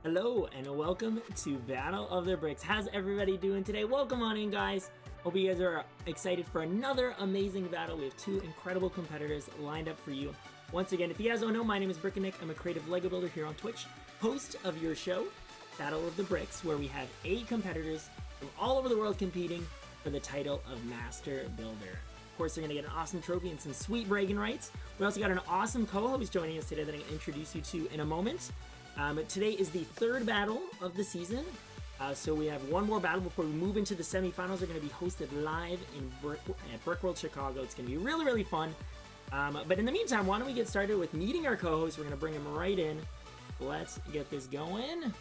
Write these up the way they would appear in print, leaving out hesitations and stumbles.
Hello and welcome to Battle of the Bricks. How's everybody doing today? Welcome on in, guys. Hope you guys are excited for another amazing battle. We have two incredible competitors lined up for you. Once again, if you guys don't know, my name is BrickinNick. I'm a creative Lego builder here on Twitch, host of your show, Battle of the Bricks, where we have 8 competitors from all over the world competing for the title of Master Builder. Of course, they're going to get an awesome trophy and some sweet bragging rights. We also got an awesome co-host joining us today that I'm going to introduce you to in a moment. Today is the third battle of the season, so we have one more battle before we move into the semifinals. They're going to be hosted live at Brickworld Chicago. It's going to be really, really fun. But in the meantime, why don't we get started with meeting our co-host? We're going to bring him right in. Let's get this going.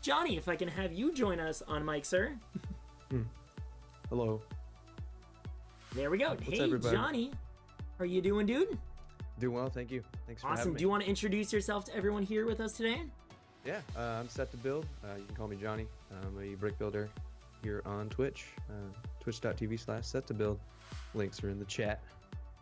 Johnny, if I can have you join us on mic, sir. Hello. There we go. What's hey, everybody? Johnny. How are you doing, dude? Doing well, thank you. Thanks for having Awesome. me. Do you want to introduce yourself to everyone here with us today? Yeah, I'm SetToBuild. You can call me Johnny. I'm a brick builder here on Twitch. Twitch.tv/SetToBuild. Links are in the chat.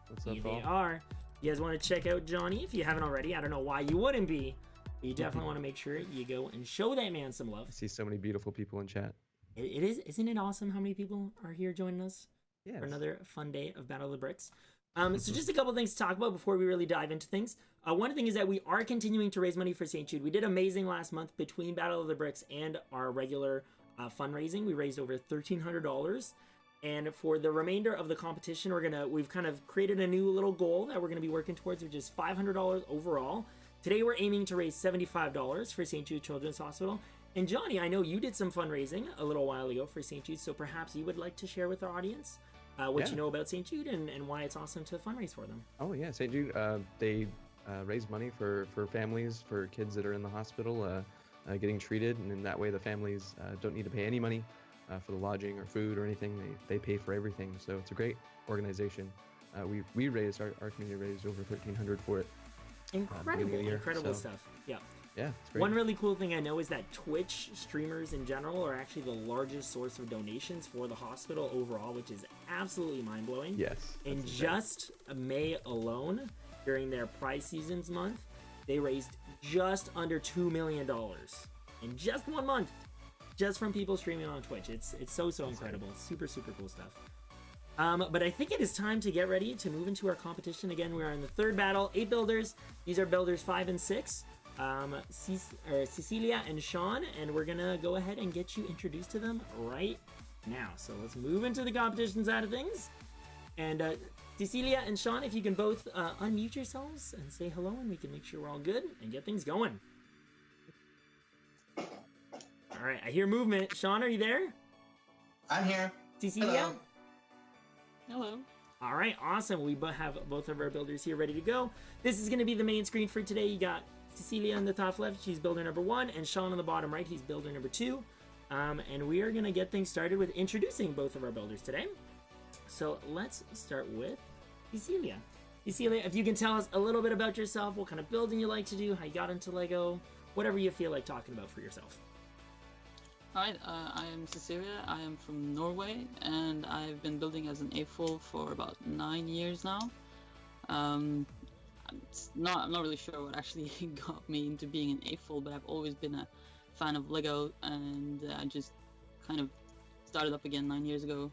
What's up, Here all? they are. You guys want to check out Johnny if you haven't already? I don't know why you wouldn't be. But you definitely want to make sure you go and show that man some love. I see so many beautiful people in chat. It is, isn't it awesome how many people are here joining us Yes. for another fun day of Battle of the Bricks? So just a couple things to talk about before we really dive into things. One thing is that we are continuing to raise money for St. Jude. We did amazing last month between Battle of the Bricks and our regular fundraising. We raised over $1,300. And for the remainder of the competition, we've kind of created a new little goal that we're gonna be working towards, which is $500 overall. Today we're aiming to raise $75 for St. Jude Children's Hospital. And Johnny, I know you did some fundraising a little while ago for St. Jude, so perhaps you would like to share with our audience what you know about St. Jude and why it's awesome to fundraise for them. Oh yeah, St. Jude. They raise money for families, for kids that are in the hospital getting treated, and in that way the families don't need to pay any money for the lodging or food or anything. They pay for everything. So it's a great organization. We raised our community raised over $1,300 for it. Incredible stuff. Yeah. Yeah, it's great. One really cool thing I know is that Twitch streamers in general are actually the largest source of donations for the hospital overall, which is absolutely mind-blowing. Yes. In just May alone, during their prize seasons month, they raised just under $2 million in just 1 month, just from people streaming on Twitch. It's so incredible. Super cool stuff. But I think it is time to get ready to move into our competition. Again, we are in the third battle. 8 builders. These are builders 5 and 6. Cecilia and Sean, and we're gonna go ahead and get you introduced to them right now. So let's move into the competition side of things. And Cecilia and Sean, if you can both unmute yourselves and say hello, and we can make sure we're all good and get things going. All right, I hear movement. Sean, are you there? I'm here. Cecilia? Hello. All right, awesome. We have both of our builders here ready to go. This is going to be the main screen for today. You got Cecilia on the top left, she's builder number 1, and Sean on the bottom right, he's builder number 2. And we are going to get things started with introducing both of our builders today. So let's start with Cecilia. Cecilia, if you can tell us a little bit about yourself, what kind of building you like to do, how you got into Lego, whatever you feel like talking about for yourself. Hi, I am Cecilia. I am from Norway, and I've been building as an AFOL for about 9 years now. I'm not really sure what actually got me into being an AFOL, but I've always been a fan of Lego, and I just kind of started up again 9 years ago.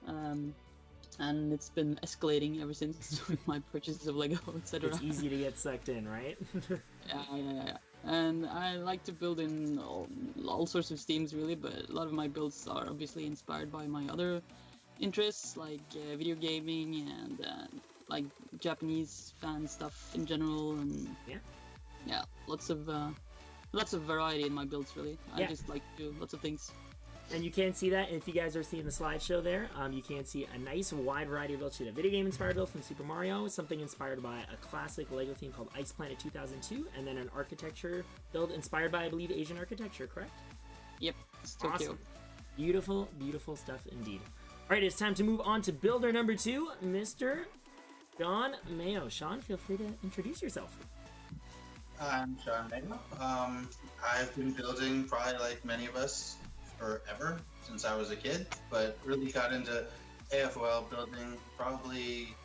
And it's been escalating ever since with my purchases of Lego, etc. It's easy to get sucked in, right? Yeah. And I like to build in all sorts of themes, really, but a lot of my builds are obviously inspired by my other interests, like video gaming and like Japanese fan stuff in general, and yeah, lots of variety in my builds, really. I just like to do lots of things. And you can see that if you guys are seeing the slideshow there. You can see a nice wide variety of builds. A video game inspired build from Super Mario, something inspired by a classic Lego theme called Ice Planet 2002, and then an architecture build inspired by, I believe, Asian architecture, correct? Yep, it's Tokyo. Awesome. Beautiful stuff indeed. All right, it's time to move on to builder number 2, Mr. Sean Mayo. Sean, feel free to introduce yourself. I'm Sean Mayo. I've been building probably like many of us forever, since I was a kid, but really got into AFOL building probably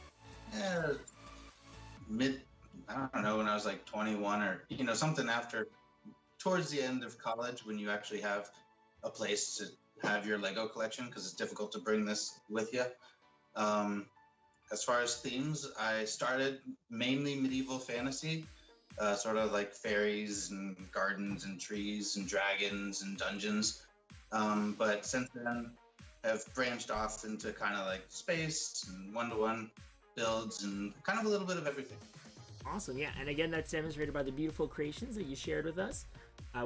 mid I don't know, when I was like 21 or, something after, towards the end of college when you actually have a place to have your Lego collection, because it's difficult to bring this with you. As far as themes, I started mainly medieval fantasy, sort of like fairies and gardens and trees and dragons and dungeons. But since then, have branched off into kind of like space and one-to-one builds and kind of a little bit of everything. Awesome, yeah. And again, that's demonstrated by the beautiful creations that you shared with us.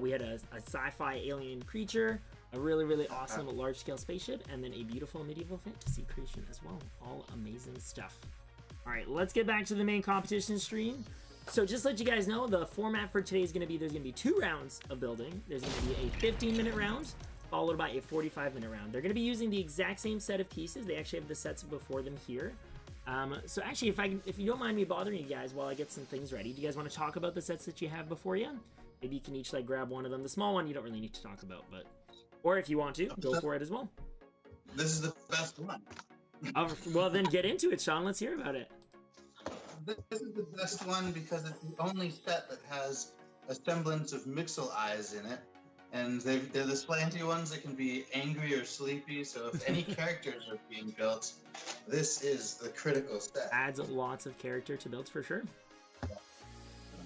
We had a sci-fi alien creature, a really, really awesome large-scale spaceship, and then a beautiful medieval fantasy creation as well. All amazing stuff. All right, let's get back to the main competition stream. So just to let you guys know, the format for today is going to be, there's going to be 2 rounds of building. There's going to be a 15-minute round, followed by a 45-minute round. They're going to be using the exact same set of pieces. They actually have the sets before them here. So actually, if you don't mind me bothering you guys while I get some things ready, do you guys want to talk about the sets that you have before you? Maybe you can each like grab one of them. The small one you don't really need to talk about, but or if you want to, go for it as well. This is the best one. Well, then get into it, Sean. Let's hear about it. This is the best one because it's the only set that has a semblance of Mixel eyes in it. And they're the slanty ones that can be angry or sleepy, so if any characters are being built, this is the critical set. Adds lots of character to builds for sure.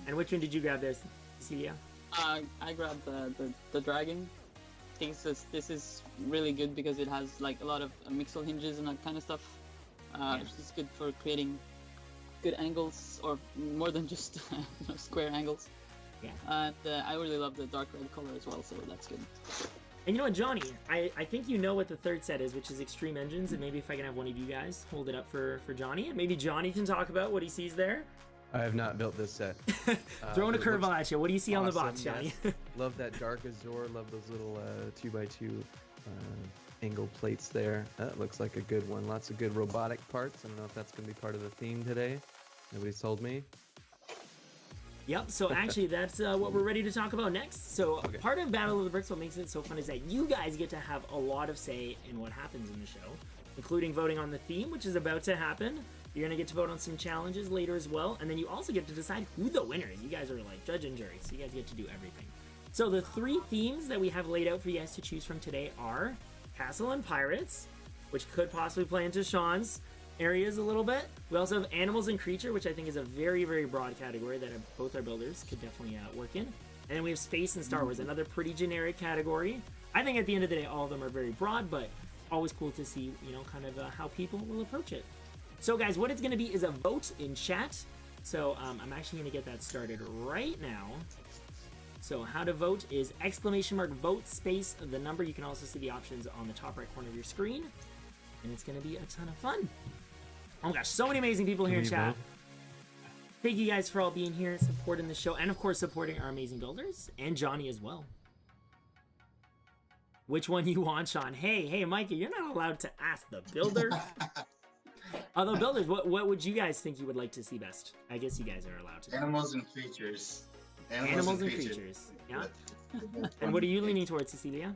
And which one did you grab there, Cecilia? I grabbed the dragon. I think this is really good because it has like a lot of mixel hinges and that kind of stuff. It's good for creating good angles, or more than just square angles. Yeah. And I really love the dark red color as well, so that's good. And you know what, Johnny? I think you know what the third set is, which is Extreme Engines, and maybe if I can have one of you guys hold it up for Johnny, and maybe Johnny can talk about what he sees there. I have not built this set. Throwing a curveball at you. What do you see on the box, yes. Johnny? Love that dark azure. Love those little 2x2 angle plates there. That looks like a good one. Lots of good robotic parts. I don't know if that's going to be part of the theme today. Nobody's told me. Yep, so actually that's what we're ready to talk about next. So part of Battle of the Bricks, what makes it so fun is that you guys get to have a lot of say in what happens in the show, including voting on the theme, which is about to happen. You're going to get to vote on some challenges later as well, and then you also get to decide who the winner is. You guys are like judge and jury, so you guys get to do everything. So the 3 themes that we have laid out for you guys to choose from today are Castle and Pirates, which could possibly play into Sean's areas a little bit. We also have Animals and Creature, which I think is a very, very broad category that both our builders could definitely work in. And then we have Space and Star Wars, another pretty generic category. I think at the end of the day, all of them are very broad, but always cool to see, kind of how people will approach it. So guys, what it's going to be is a vote in chat. So I'm actually going to get that started right now. So how to vote is !vote space the number. You can also see the options on the top right corner of your screen. And it's going to be a ton of fun. Oh my gosh, so many amazing people here in chat. Thank you guys for all being here, supporting the show, and of course supporting our amazing builders, and Johnny as well. Which one you want, Sean? Hey, Mikey, you're not allowed to ask the builders. Although builders, what would you guys think you would like to see best? I guess you guys are allowed to. Animals and Creatures. Animals and Creatures. Yeah. And what are you leaning towards, Cecilia?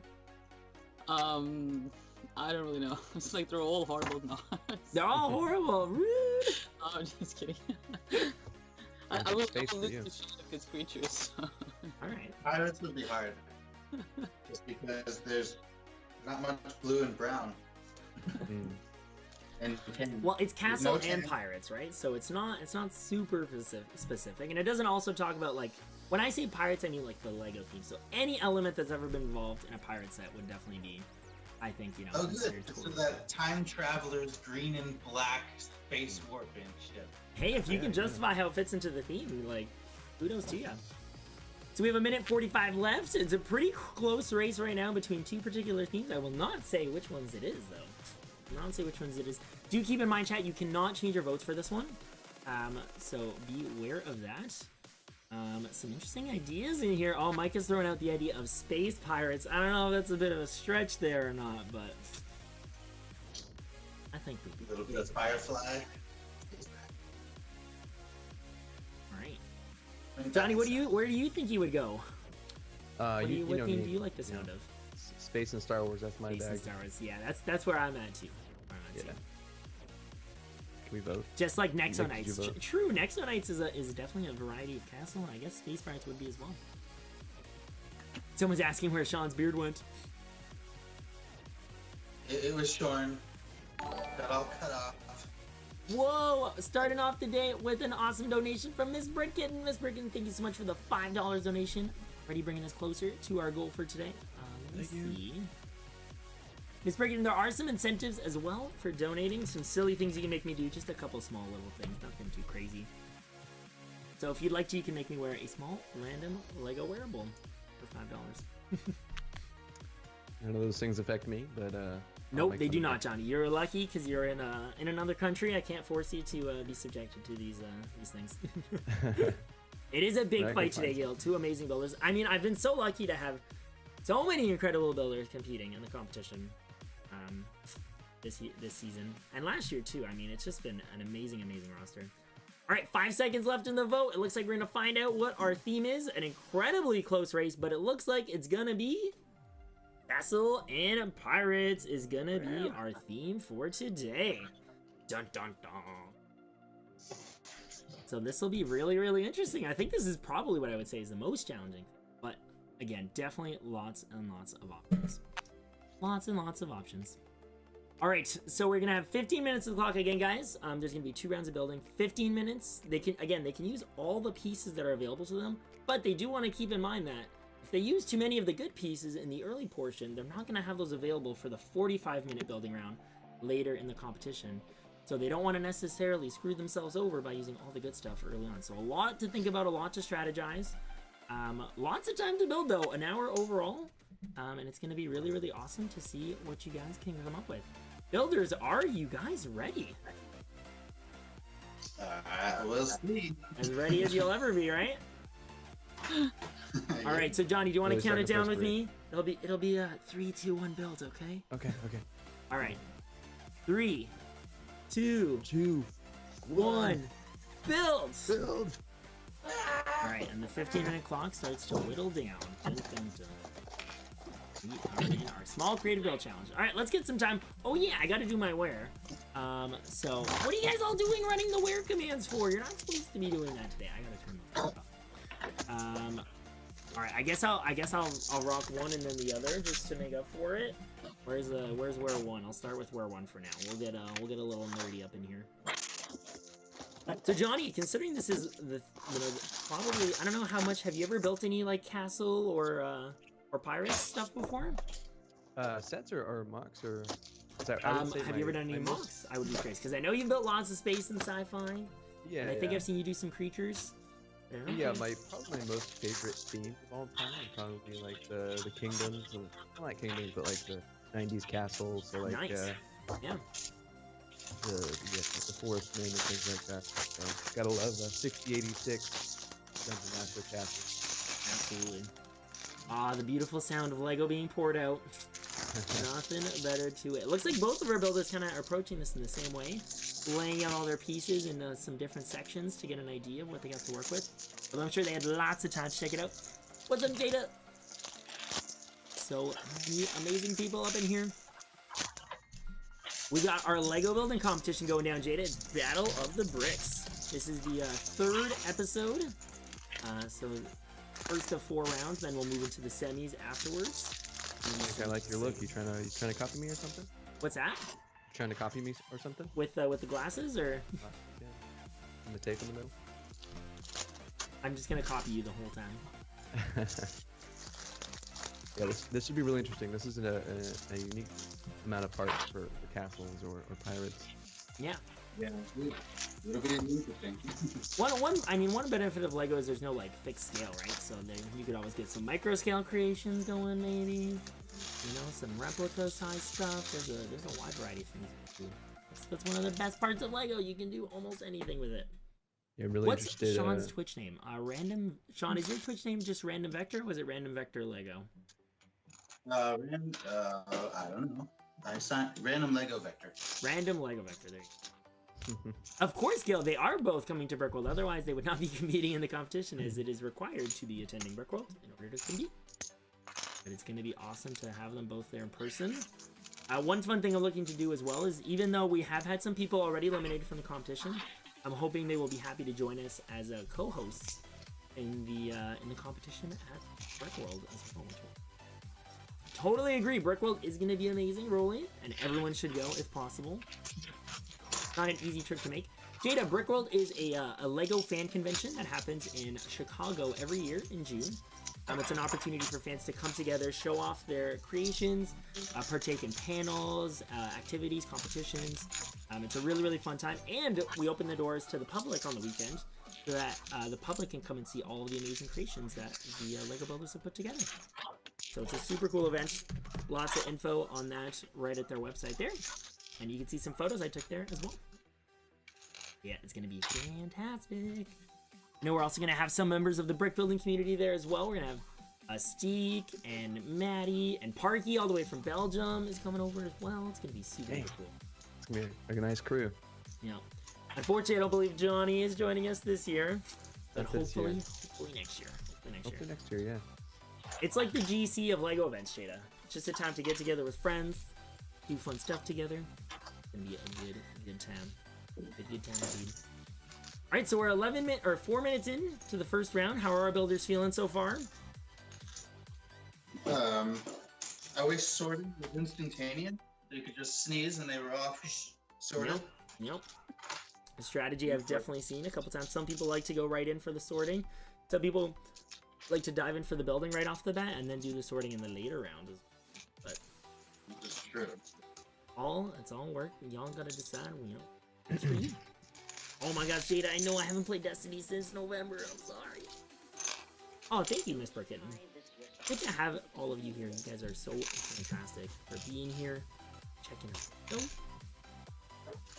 I don't really know. It's like they're all horrible now. They're all horrible. Rude. Oh, I'm just kidding. I will lose to shade if it's creatures. So. All right. Pirates would be hard, just because there's not much blue and brown. And well, it's Castle and Pirates, right? So it's not super specific, and it doesn't also talk about like when I say pirates, I mean like the Lego theme. So any element that's ever been involved in a pirate set would definitely be. I think, Oh, good. So that time travelers, green and black, space warping ship. Hey, if you can justify how it fits into the theme, like, kudos to you. So we have 1:45 left. It's a pretty close race right now between 2 particular themes. I will not say which ones it is, though. Not say which ones it is. Do keep in mind, chat, you cannot change your votes for this one. So be aware of that. Some interesting ideas in here. Oh, Mike is throwing out the idea of space pirates. I don't know if that's a bit of a stretch there or not, but I think we could. A little bit of Firefly. All right, Johnny, where do you think you would go? What theme do you like the sound of? Space and Star Wars. That's my bag. Space and Star Wars. Yeah, that's where I'm at too. we vote. Just like Nick, did you Nexonites. vote? True, Nexonites is definitely a variety of castle, and I guess Space Pirates would be as well. Someone's asking where Sean's beard went. It was shorn. Got all cut off. Whoa! Starting off the day with an awesome donation from Miss Bricken. Miss Bricken, thank you so much for the $5 donation. Already bringing us closer to our goal for today. Let me see. Miss Bricken, there are some incentives as well for donating. Some silly things you can make me do. Just a couple small little things. Nothing too crazy. So if you'd like to, you can make me wear a small random Lego wearable for $5. None of those things affect me, but I'll Nope, make they them do affect- not, Johnny. You're lucky because you're in another country. I can't force you to be subjected to these things. It is a big Right, fight good today, fight. Gil. Two amazing builders. I mean, I've been so lucky to have so many incredible builders competing in the competition this season and last year too. I mean, it's just been an amazing roster. All right, 5 seconds left in the vote. It looks like we're gonna find out what our theme is. An incredibly close race, but it looks like it's gonna be Castle and Pirates is gonna be our theme for today. Dun dun dun. So this will be really interesting. I think this is probably what I would say is the most challenging. But again, definitely lots and lots of options. Lots and lots of options. All right, so we're gonna have 15 minutes of the clock again, guys. There's gonna be 2 rounds of building, 15 minutes. They can use all the pieces that are available to them, but they do want to keep in mind that if they use too many of the good pieces in the early portion, they're not gonna have those available for the 45-minute building round later in the competition. So they don't want to necessarily screw themselves over by using all the good stuff early on. So a lot to think about, a lot to strategize. Lots of time to build though, an hour overall. And it's going to be really awesome to see what you guys can come up with. Builders, are you guys ready? We'll see. As ready as you'll ever be, right? All right, so Johnny, do you want to Really count it starting down the with first me? It'll be a 3, 2, 1 build, okay? Okay. All right. 3, 2, 2, 1, build! build. All right, and the 15-minute clock starts to whittle down. Dun, dun, dun. We are in our small creative build challenge. All right, let's get some time. Oh yeah, I got to do my wear. So what are you guys all doing running the wear commands for? You're not supposed to be doing that today. I gotta turn those off. All right, I guess I'll rock one and then the other just to make up for it. Where's wear one? I'll start with wear one for now. We'll get a little nerdy up in here. So Johnny, considering this is probably, I don't know how much, have you ever built any like castle or pirates stuff before? Sets or mocks or? Have you ever done any mocks? I would be curious because I know you've built lots of space and sci-fi. Yeah. And I think I've seen you do some creatures. Yeah, probably my most favorite theme of all time would probably be like the kingdoms, and not like kingdoms, but like the 90s castles, so like Nice. Yeah. the forest men and things like that. So gotta love 6086 Dungeon Master Castle. Absolutely. Ah, the beautiful sound of Lego being poured out. Nothing better to it. Looks like both of our builders kind of are approaching this in the same way, laying out all their pieces in some different sections to get an idea of what they got to work with. Although I'm sure they had lots of time to check it out. What's up, Jada? So many amazing people up in here. We got our Lego building competition going down, Jada. It's Battle of the Bricks. This is the 3rd episode. So first of 4 rounds, then we'll move into the semis afterwards. I like your look. You trying to copy me or something? What's that? Trying to copy me or something? With the glasses, or Yeah. And the tape in the middle. I'm just gonna copy you the whole time. Yeah, this should be really interesting. This is a unique amount of parts for castles or pirates. Yeah. Yeah, it'll be interesting. One benefit of Lego is there's no like fixed scale, right? So you could always get some micro scale creations going, maybe. You know, some replica size stuff. There's a wide variety of things you can do. That's one of the best parts of Lego. You can do almost anything with it. Yeah, I'm really What's interested. Sean's Twitch name? Sean, is your Twitch name just Random Vector? Or was it Random Vector Lego? I don't know. I signed Random Lego Vector. Random Lego Vector. There you go. Of course, Gil, they are both coming to Brickworld. Otherwise, they would not be competing in the competition, as it is required to be attending Brickworld in order to compete. But it's going to be awesome to have them both there in person. One fun thing I'm looking to do as well is, even though we have had some people already eliminated from the competition, I'm hoping they will be happy to join us as co-hosts in the competition at BrickWorld as well. Totally agree. BrickWorld is going to be amazing, Rolly, and everyone should go if possible. Not an easy trip to make. Jada, BrickWorld is a Lego fan convention that happens in Chicago every year in June. It's an opportunity for fans to come together, show off their creations, partake in panels, activities, competitions. It's a really, really fun time. And we open the doors to the public on the weekend so that the public can come and see all of the amazing creations that the Lego builders have put together. So it's a super cool event. Lots of info on that right at their website there. And you can see some photos I took there as well. Yeah, it's going to be fantastic. I know we're also going to have some members of the brick building community there as well. We're going to have Steek and Maddie and Parky all the way from Belgium is coming over as well. It's going to be super cool. It's going to be a nice crew. Yeah. Unfortunately, I don't believe Johnny is joining us this year. But hopefully next year. Hopefully next year, yeah. It's like the GC of Lego events, Jada. It's just a time to get together with friends, do fun stuff together. It's going to be a good time. Good time indeed. All right, so we're 4 minutes in to the first round. How are our builders feeling so far? I wish sorting was instantaneous. You could just sneeze and they were off sorted. Yep. A strategy I've definitely seen a couple times. Some people like to go right in for the sorting. Some people like to dive in for the building right off the bat and then do the sorting in the later round. But that's true. It's all work. Y'all gotta decide. It's for you. Oh my gosh, Jada, I know I haven't played Destiny since November. I'm sorry. Oh, thank you, Miss Bricken. Good to have all of you here. You guys are so fantastic for being here, checking out.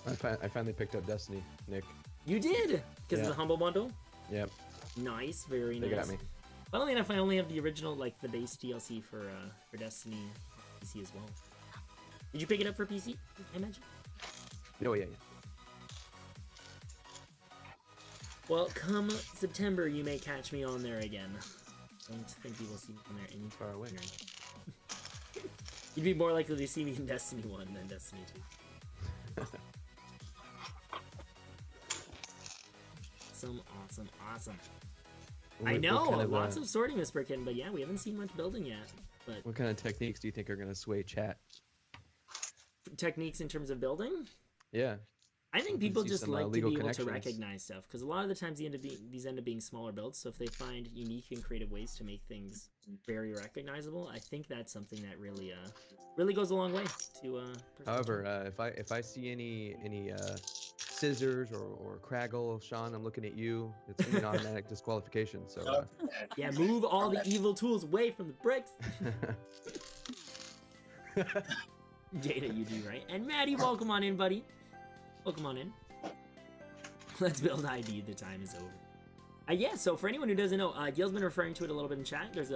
I finally picked up Destiny, Nick. You did? Because of the Humble Bundle? Yep. Nice, very nice. They got me. Funnily enough, I only have the original, like the base DLC for Destiny PC as well. Did you pick it up for PC, I mentioned? Oh, yeah. Well, come September, you may catch me on there again. I don't think you will see me on there any far away. You'd be more likely to see me in Destiny 1 than Destiny 2. Awesome. I know, lots of sorting this Bricken, but yeah, we haven't seen much building yet. But what kind of techniques do you think are going to sway chat? Techniques in terms of building? Yeah. I think people just like to be able to recognize stuff, because a lot of the times these end up being smaller builds, so if they find unique and creative ways to make things very recognizable, I think that's something that really goes a long way to However, if I see any scissors or Craggle, Sean, I'm looking at you. It's gonna be an automatic disqualification. So yeah, move all the evil tools away from the bricks. Jada, you do right. And Maddie, welcome on in, buddy. Welcome on in. Let's build ID. The time is over. Yeah, so for anyone who doesn't know, Gil's been referring to it a little bit in chat. There's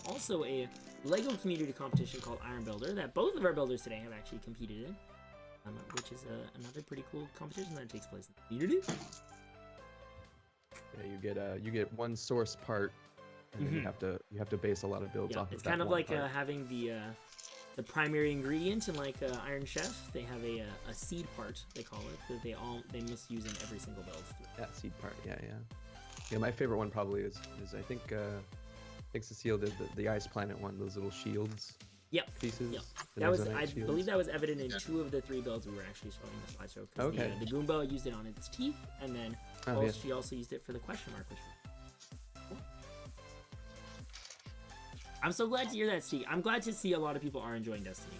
also a Lego community competition called Iron Builder that both of our builders today have actually competed in, which is another pretty cool competition that takes place in the community. Yeah, you get one source part, and then you have to base a lot of builds off of that. It's kind of like having the primary ingredient in like Iron Chef. They have a seed part, they call it, that they must use in every single build. Yeah, seed part. Yeah. My favorite one probably is I think Cecilie did the Ice Planet one, those little shields. Yep. Pieces. Yep. That was I believe that was evident in 2 of the 3 builds we were actually showing the slideshow. Okay. The Goomba used it on its teeth, and then she also used it for the question mark, which was cool. I'm so glad to hear that, Steve. I'm glad to see a lot of people are enjoying Destiny.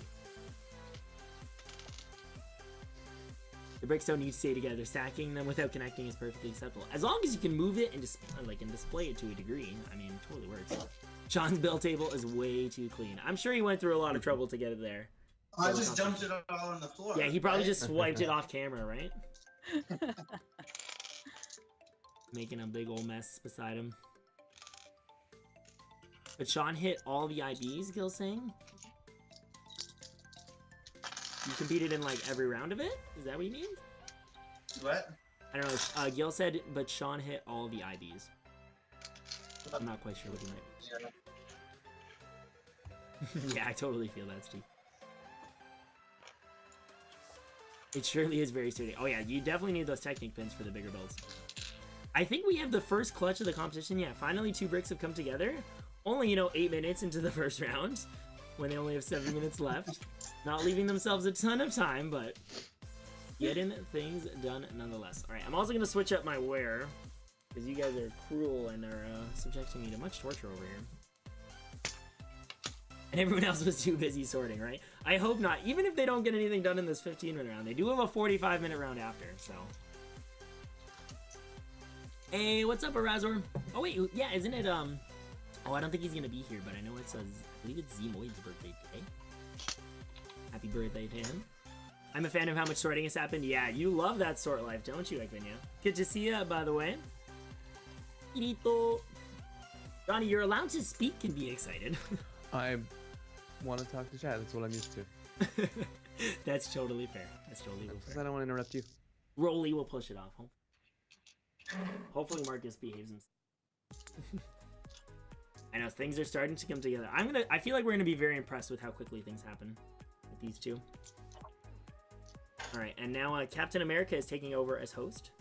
The bricks don't need to stay together. Stacking them without connecting is perfectly acceptable. As long as you can move it and display it to a degree, I mean, it totally works. Sean's build table is way too clean. I'm sure he went through a lot of trouble to get it there. I just dumped it all on the floor. Yeah, he probably just swiped it off camera, right? Making a big old mess beside him. But Sean hit all the IBs, Gil's saying? You competed in like every round of it? Is that what you mean? What? I don't know. Gil said, but Sean hit all the IBs. I'm not quite sure what he meant. Yeah, I totally feel that, Steve. It surely is very sturdy. Oh yeah, you definitely need those Technic pins for the bigger builds. I think we have the first clutch of the competition. Yeah, finally 2 bricks have come together. Only, 8 minutes into the first round, when they only have 7 minutes left. Not leaving themselves a ton of time, but getting things done nonetheless. All right, I'm also going to switch up my wear, because you guys are cruel and are subjecting me to much torture over here. And everyone else was too busy sorting, right? I hope not. Even if they don't get anything done in this 15-minute round, they do have a 45-minute round after, so. Hey, what's up, Arazor? Oh, wait, yeah, isn't it, Oh, I don't think he's gonna be here, but I know it's, I believe it's Zemoid's birthday today. Happy birthday to him. I'm a fan of how much sorting has happened. Yeah, you love that sort life, don't you, Ekvinia? Good to see you, by the way. Kirito. Johnny, you're allowed to speak and be excited. I want to talk to chat. That's what I'm used to. That's totally fair. That's totally fair. I don't want to interrupt you. Rolly will push it off. Hopefully Marcus behaves himself. I know things are starting to come together. I feel like we're gonna be very impressed with how quickly things happen with these two. All right, and now Captain America is taking over as host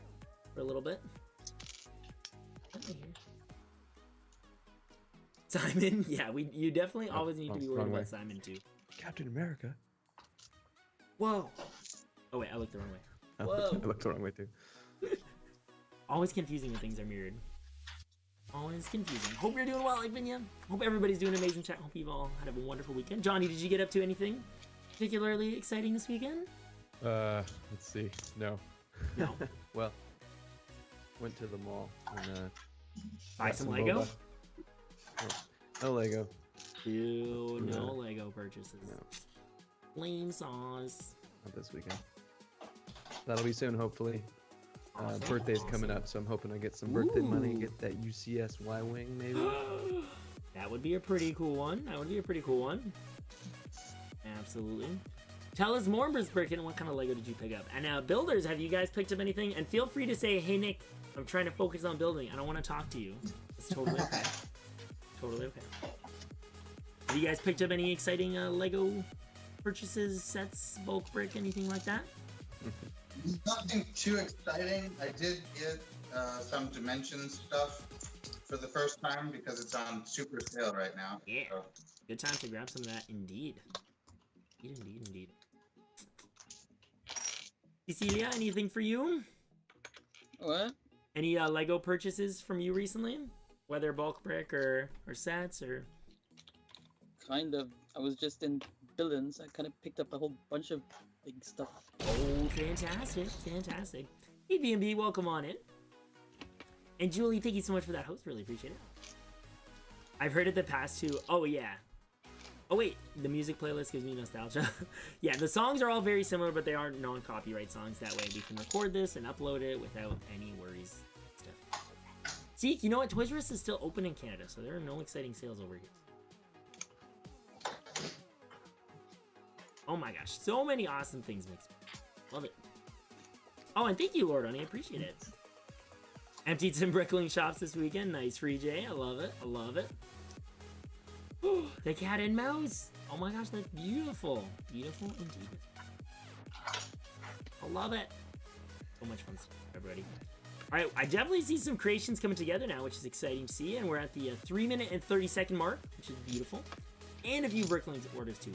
for a little bit. Simon, yeah, you definitely always need to be worried about Simon too. Captain America. Whoa. Oh wait, I looked the wrong way. Whoa. I looked the wrong way too. Always confusing when things are mirrored. Always confusing. Hope you're doing well, Ekvinia. Hope everybody's doing amazing chat. Hope you've all had a wonderful weekend. Johnny, did you get up to anything particularly exciting this weekend? Let's see. No. No. Well, went to the mall and buy some Lego? No Lego. Ew, no Lego purchases. No. Lame sauce. Not this weekend. That'll be soon, hopefully. Birthday's coming up, so I'm hoping I get some birthday money, get that UCS Y-Wing, maybe. That would be a pretty cool one. That would be a pretty cool one. Absolutely. Tell us more, Brickin. What kind of Lego did you pick up? And builders, have you guys picked up anything? And feel free to say, hey, Nick, I'm trying to focus on building. I don't want to talk to you. It's totally okay. Totally okay. Have you guys picked up any exciting Lego purchases, sets, bulk brick, anything like that? Nothing too exciting. I did get some dimension stuff for the first time because it's on super sale right now. Yeah. So. Good time to grab some of that, indeed. Indeed. Cecilia, anything for you? What? Any Lego purchases from you recently? Whether bulk brick or sets or... Kind of. I was just in Billings. I kind of picked up a whole bunch of big stuff. Oh, fantastic. Fantastic. Hey, B&B, welcome on in. And Julie, thank you so much for that host. Really appreciate it. I've heard it the past two. Oh, yeah. Oh, wait. The music playlist gives me nostalgia. Yeah, the songs are all very similar, but they are non-copyright songs. That way we can record this and upload it without any worries. Stuff. See, you know what? Toys R Us is still open in Canada, so there are no exciting sales over here. Oh my gosh, so many awesome things mixed. Love it. Oh, and thank you, Lord Oni. I appreciate it. Emptied some brickling shops this weekend. Nice, Free J. I love it. I love it. The cat and mouse. Oh my gosh, that's beautiful. Beautiful indeed. I love it. So much fun stuff, everybody. All right, I definitely see some creations coming together now, which is exciting to see. And we're at the 3-minute and 30-second mark, which is beautiful. And a few bricklings orders too.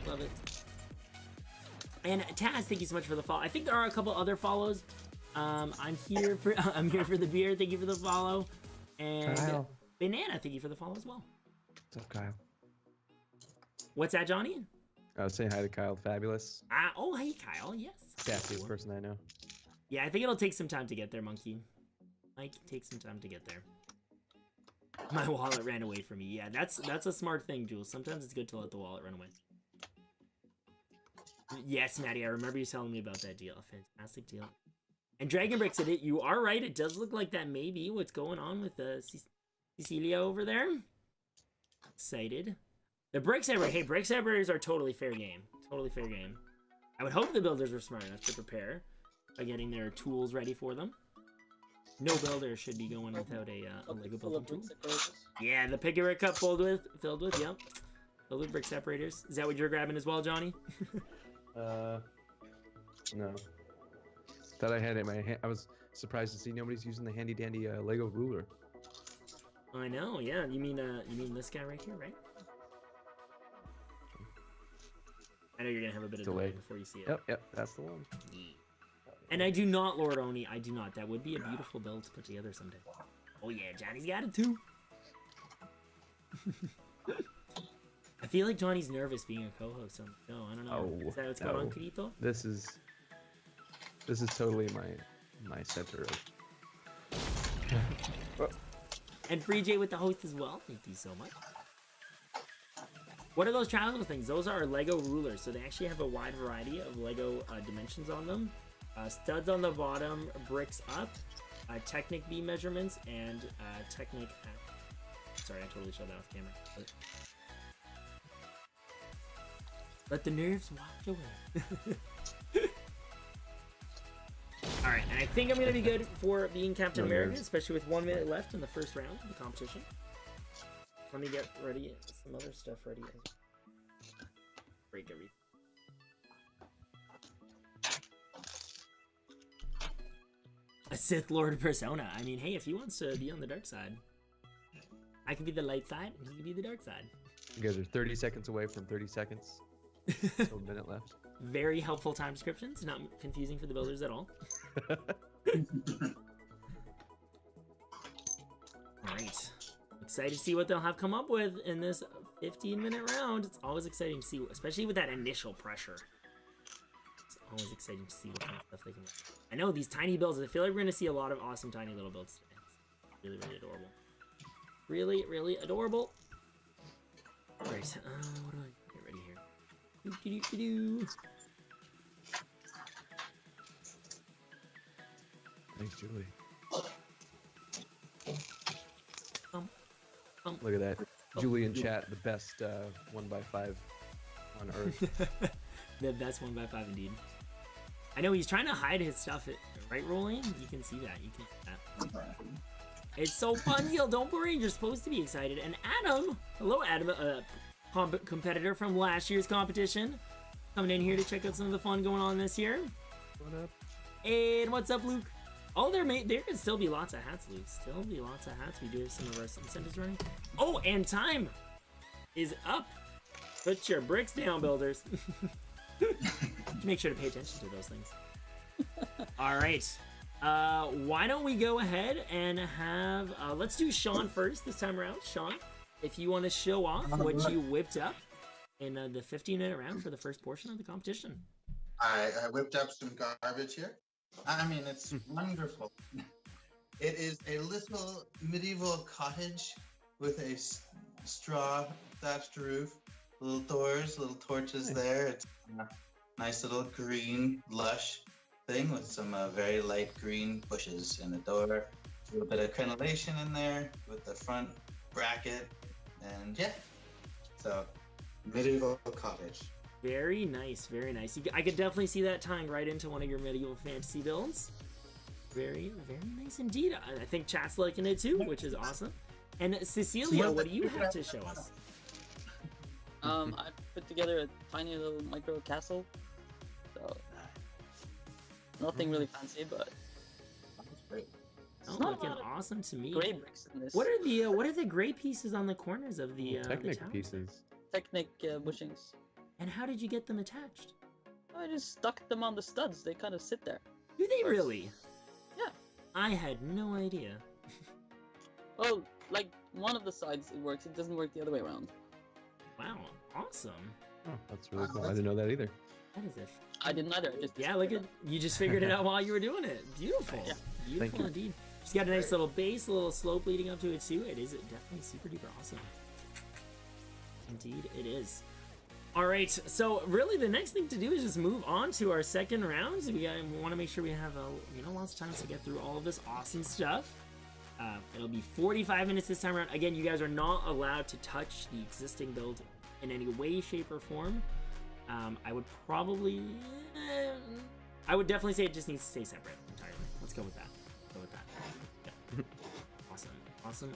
Love it. And Taz, thank you so much for the follow. I think there are a couple other follows. I'm here for the beer. Thank you for the follow. And Kyle. Banana, thank you for the follow as well. What's up, Kyle? What's that, Johnny? I was saying hi to Kyle. Fabulous. Oh, hey, Kyle. Yes. Sassiest person I know. Yeah, I think it'll take some time to get there, Monkey. Mike, take some time to get there. My wallet ran away from me. Yeah, that's a smart thing, Jules. Sometimes it's good to let the wallet run away. Yes, Maddie, I remember you telling me about that deal. A fantastic deal. And Dragon Brick said it. You are right. It does look like that may be what's going on with Cecilia over there. Excited. The brick separate. Hey, brick separators are totally fair game. Totally fair game. I would hope the builders were smart enough to prepare by getting their tools ready for them. No builder should be going without a Lego building tool. Yeah, the pick a brick cup filled with, yep. Filled with brick separators. Is that what you're grabbing as well, Johnny? No. Thought I had it in my hand. I was surprised to see nobody's using the handy dandy Lego ruler. I know, yeah. You mean this guy right here, right? I know you're gonna have a bit of delay before you see it. Yep, that's the one. Yeah. And I do not, Lord Oni, I do not. That would be a beautiful build to put together someday. Oh yeah, Johnny's got it too. I feel like Johnny's nervous being a co-host on the show. I don't know. Oh, is that what's going on, Kirito? This is totally my center of. And Free J with the host as well. Thank you so much. What are those travel things? Those are Lego rulers. So they actually have a wide variety of Lego dimensions on them. Studs on the bottom, bricks up, Technic B measurements, and Technic... sorry, I totally showed that off camera. Let the nerves wash away. Alright, and I think I'm going to be good for being Captain America, especially with 1 minute left in the first round of the competition. Let me get ready, some other stuff ready. Break everything. A Sith Lord persona. I mean, hey, if he wants to be on the dark side, I can be the light side, and he can be the dark side. You guys are 30 seconds away from 30 seconds. Still a minute left. Very helpful time descriptions, not confusing for the builders at all. Alright. Excited to see what they'll have come up with in this 15-minute round. It's always exciting to see, especially with that initial pressure. It's always exciting to see what kind of stuff they can do. I know these tiny builds, I feel like we're going to see a lot of awesome tiny little builds today. It's really, really adorable. Really, really adorable. Alright, what do I get ready here? Doo-doo-doo-doo-doo. Thanks, Julie. Look at that. Julie in chat, the best 1x5 on Earth. The best 1x5 indeed. I know he's trying to hide his stuff, right, Rolling? You can see that. You can see that. It's so fun, Neil. Don't worry. You're supposed to be excited. And Adam, hello, Adam, competitor from last year's competition, coming in here to check out some of the fun going on this year. What up? And what's up, Luke? Oh, there can still be lots of hats, Luke. Still be lots of hats. We do have some of our incentives running. Oh, and time is up. Put your bricks down, builders. Make sure to pay attention to those things. All right. Why don't we go ahead and have... let's do Sean first this time around. Sean, if you want to show off what you whipped up in the 15-minute round for the first portion of the competition. I whipped up some garbage here. I mean, it's wonderful. It is a little medieval cottage with a straw thatched roof, little doors, little torches there. It's a nice little green, lush thing with some very light green bushes in the door. A little bit of crenellation in there with the front bracket, and yeah. So, medieval cottage. Very nice, very nice. I could definitely see that tying right into one of your medieval fantasy builds. Very, very nice indeed. I think chat's liking it too, which is awesome. And Cecilia, what do you have to show us? I put together a tiny little micro castle. So nothing really fancy, but Great. Oh, looking awesome to me. gray bricks in this. What are the gray pieces on the corners of the Technic tower? pieces. Technic bushings. And how did you get them attached? I just stuck them on the studs. They kind of sit there. Do they really? Yeah. I had no idea. Well, like one of the sides it works. It doesn't work the other way around. Wow, awesome. Oh, that's really cool. I didn't know that either. That is it. I didn't either. I just Yeah, look at you just figured it out while you were doing it. Beautiful. Yeah. Beautiful you. indeed. She's got a nice little base, a little slope leading up to it too. It is definitely super duper awesome. Indeed, it is. All right, so really the next thing to do is just move on to our second round. We want to make sure we have lots of time to get through all of this awesome stuff. It'll be 45 minutes this time around. Again, you guys are not allowed to touch the existing build in any way, shape, or form. I would definitely say it just needs to stay separate entirely. Let's go with that. Yeah. Awesome.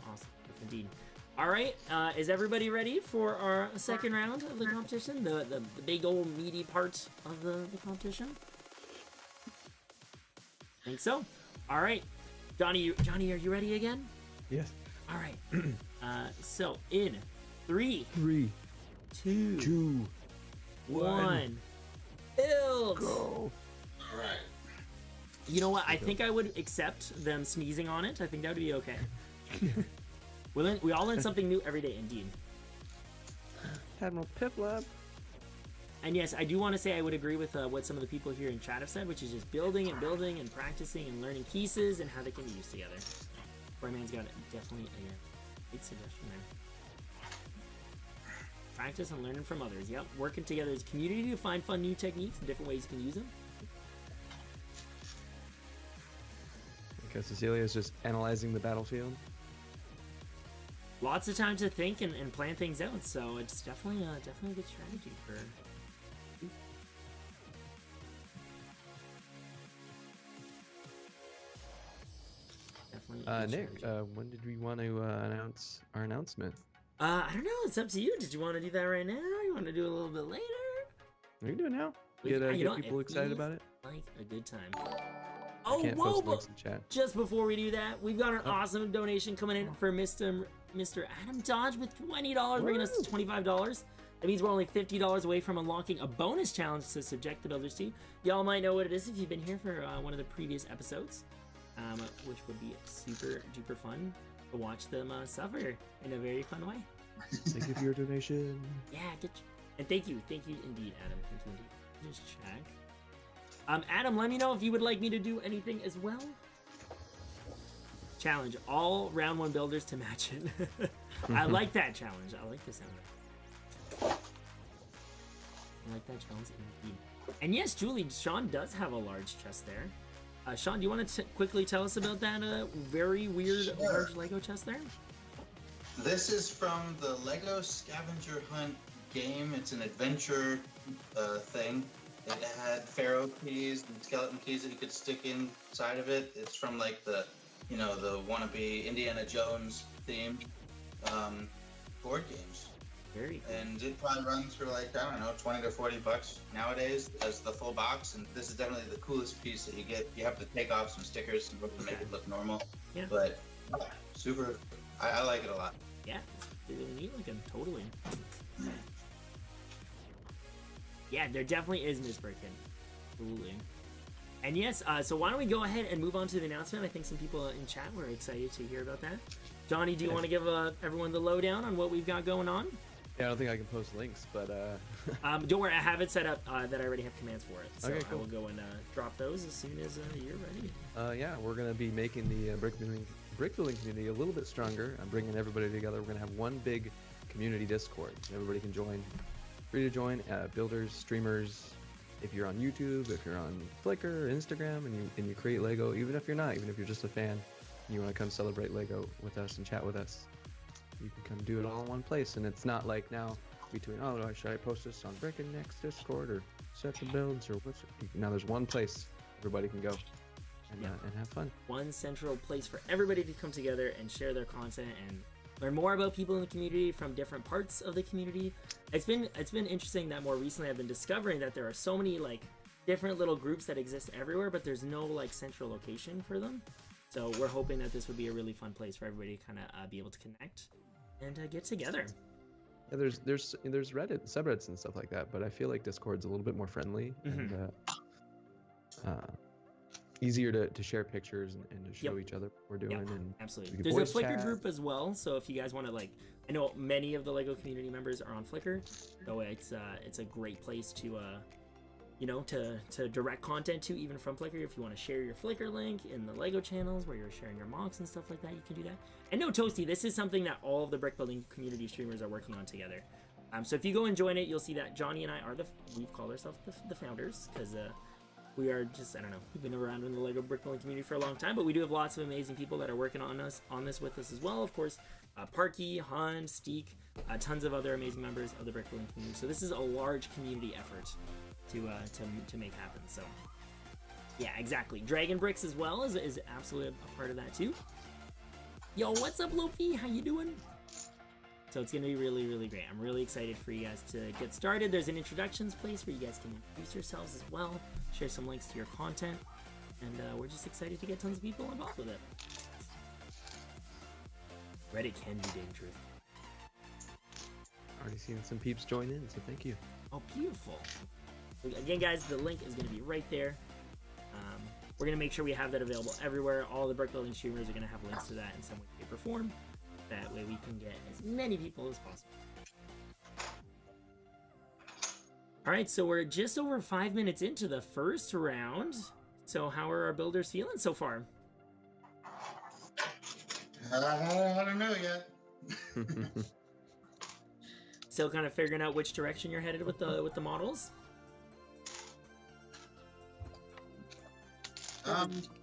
Indeed. All right, is everybody ready for our second round of the competition? The big old meaty part of the competition? think so. All right, Johnny, are you ready again? Yes. All right. So in 3, 2, 2, 1, build. go. All right. You know what? I think I would accept them sneezing on it. I think that would be okay. We all learn something new every day, indeed. Admiral Piplab. And yes, I do want to say I would agree with what some of the people here in chat have said, which is just building and practicing and learning pieces and how they can be used together. Man's got definitely a great suggestion there. Practice and learning from others. Yep, working together as a community to find fun new techniques and different ways you can use them. Okay, Cecilia is just analyzing the battlefield. Lots of time to think and plan things out, so it's definitely a good strategy for. Nick, when did we want to announce our announcement? I don't know. It's up to you. Did you want to do that right now? You want to do it a little bit later? We can do it now. You know Get what? people It excited feels about it. Like a good time. I can't whoa! post links in chat. Just before we do that, we've got an awesome donation coming in for Mr. Adam Dodge with $20, bringing us to $25. That means we're only $50 away from unlocking a bonus challenge to subject the builders to. Y'all might know what it is if you've been here for one of the previous episodes, which would be super duper fun to watch them suffer in a very fun way. Thank you for your donation. Yeah, and thank you indeed, Adam. Thank you indeed. Just check. Adam, let me know if you would like me to do anything as well. Challenge all round 1 builders to match it. I like that challenge. I like the sound of it. I like that challenge indeed. And yes, Julie, Sean does have a large chest there. Sean, do you want to quickly tell us about that very weird large Lego chest there? This is from the Lego Scavenger Hunt game. It's an adventure thing. It had pharaoh keys and skeleton keys that you could stick inside of it. It's from like the wannabe Indiana Jones themed board games. Very cool. And it probably runs for like, I don't know, 20 to 40 bucks nowadays as the full box. And this is definitely the coolest piece that you get. You have to take off some stickers to make it look normal. Yeah. But super, I like it a lot. Yeah, it's really neat looking, totally. Yeah, there definitely is Miss Brickin. Absolutely. And yes, so why don't we go ahead and move on to the announcement? I think some people in chat were excited to hear about that. Johnny, do you want to give everyone the lowdown on what we've got going on? Yeah, I don't think I can post links, but don't worry, I have it set up that I already have commands for it. So okay, cool. I will go and drop those as soon as you're ready. Yeah, we're going to be making the brick building community a little bit stronger. I'm bringing everybody together. We're going to have one big community Discord. Everybody can join. Free to join. Builders, streamers. If you're on YouTube, if you're on Flickr, Instagram, and you create Lego, even if you're not, even if you're just a fan, and you want to come celebrate Lego with us and chat with us, you can come do it all in one place. And it's not like now between, should I post this on BrickinNick's Discord or SetToBuilds or what's it? Now there's one place everybody can go and have fun. One central place for everybody to come together and share their content and learn more about people in the community from different parts of the community. It's been interesting that more recently I've been discovering that there are so many like different little groups that exist everywhere, but there's no like central location for them. So we're hoping that this would be a really fun place for everybody to kind of be able to connect and get together. Yeah, there's Reddit subreddits and stuff like that, but I feel like Discord's a little bit more friendly and easier to share pictures and to show each other what we're doing. And absolutely. There's a Flickr group as well, so if you guys want to like, I know many of the Lego community members are on Flickr, so it's a great place to to direct content to, even from Flickr. If you want to share your Flickr link in the Lego channels where you're sharing your mocks and stuff like that, you can do that. And no, Toasty, this is something that all of the brick building community streamers are working on together. So if you go and join it, you'll see that Johnny and I are we've called ourselves the founders, because we are just, I don't know, we've been around in the Lego brick building community for a long time, but we do have lots of amazing people that are working on this with us as well. Of course, Parky, Han, Steek, tons of other amazing members of the brick building community. So this is a large community effort to make happen. So yeah, exactly. Dragon Bricks as well is absolutely a part of that too. Yo, what's up, Loki? How you doing? So it's gonna be really, really great. I'm really excited for you guys to get started. There's an introductions place where you guys can introduce yourselves as well, share some links to your content, and we're just excited to get tons of people involved with it. Reddit can be dangerous. Already seen some peeps join in, so thank you. Oh, beautiful. Again, guys, the link is going to be right there. We're going to make sure we have that available everywhere. All the brick building streamers are going to have links to that in some way, shape, or form. That way we can get as many people as possible. Alright, so we're just over 5 minutes into the first round. So how are our builders feeling so far? I don't know yet. Still kind of figuring out which direction you're headed with the models?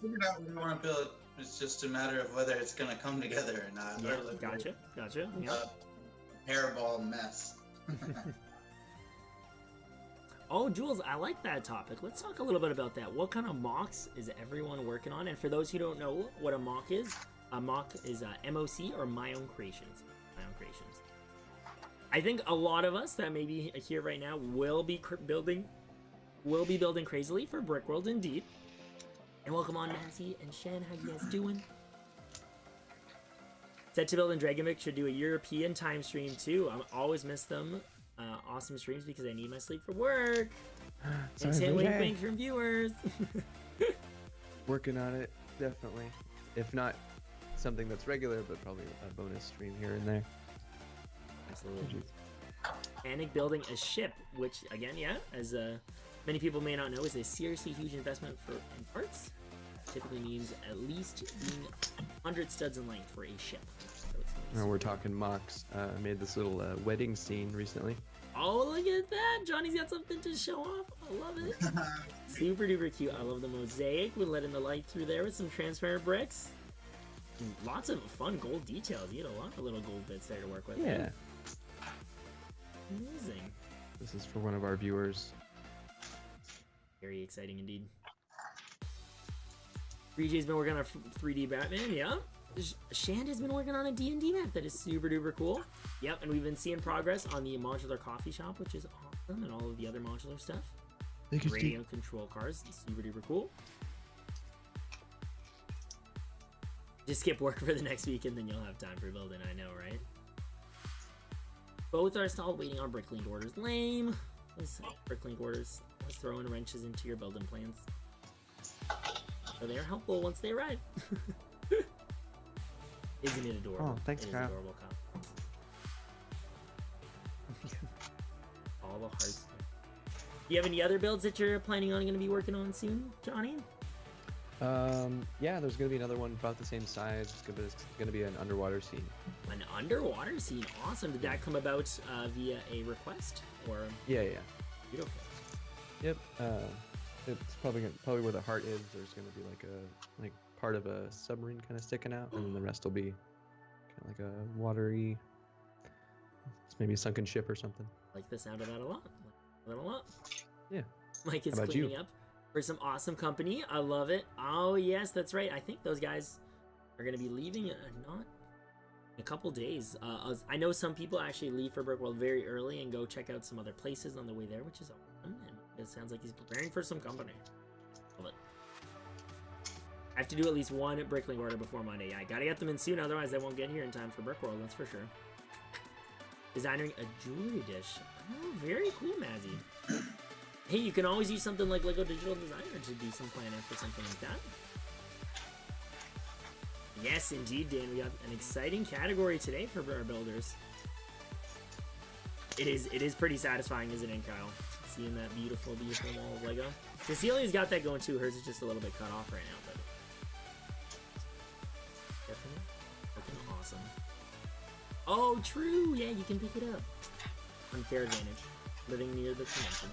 Figured out what we want to build. It's just a matter of whether it's going to come together or not. Yeah, gotcha. Yeah. Hairball mess. Oh, Jules, I like that topic. Let's talk a little bit about that. What kind of mocks is everyone working on? And for those who don't know what a mock is MOC, or My Own Creations. My Own Creations. I think a lot of us that may be here right now will be building crazily for Brickworld, indeed. And welcome on, Massey and Shen. How you guys doing? SetToBuild and BrickinNick should do a European time stream too. I always miss them. Awesome streams because I need my sleep for work. And say wink wink from viewers. Working on it, definitely. If not something that's regular, but probably a bonus stream here and there. Absolutely. Panic building a ship, which again, yeah, as many people may not know, is a seriously huge investment in parts. Typically means at least being 100 studs in length for a ship. So we're talking mocks. Made this little wedding scene recently. Oh, look at that! Johnny's got something to show off. I love it. Super duper cute. I love the mosaic. We're letting the light through there with some transparent bricks. Lots of fun gold details. You get a lot of little gold bits there to work with. Yeah. Amazing. This is for one of our viewers. Very exciting indeed. 3J's been working on a 3D Batman, yeah. Shand has been working on a D&D map that is super duper cool. Yep, and we've been seeing progress on the modular coffee shop, which is awesome, and all of the other modular stuff. Radio control cars, super duper cool. Just skip work for the next week and then you'll have time for building, I know, right? Both are installed, waiting on bricklink orders. Lame. Those bricklink orders. Let's throw in wrenches into your building plans. So they are helpful once they arrive. Isn't it adorable? Oh, thanks, Kyle. Adorable, Kyle. All the hearts. Do you have any other builds that you're planning on going to be working on soon, Johnny? Yeah, there's gonna be another one about the same size. It's gonna be an underwater scene. An underwater scene, awesome. Did that come about via a request, or? Yeah. Beautiful. Yep. It's probably where the heart is. There's gonna be like part of a submarine kind of sticking out, and then the rest will be kind of like a watery. It's maybe a sunken ship or something. Like the sound of that a lot. Like a lot. Yeah. Like it's cleaning up for some awesome company. I love it. Oh yes, that's right. I think those guys are gonna be leaving not in a couple days. I know some people actually leave for Brickworld very early and go check out some other places on the way there, which is awesome. And it sounds like he's preparing for some company. Love it. I have to do at least one bricklink order before Monday. Yeah, I gotta get them in soon, otherwise I won't get here in time for Brickworld, that's for sure. Designing a jewelry dish. Oh, very cool, Mazzy. Hey, you can always use something like Lego Digital Designer to do some planning for something like that. Yes, indeed, Dan. We got an exciting category today for our builders. It is pretty satisfying, isn't it, Kyle? Seeing that beautiful, beautiful wall of Lego. Cecilia's got that going too. Hers is just a little bit cut off right now, but definitely looking awesome. Oh, true. Yeah, you can pick it up. Unfair advantage. Living near the convention.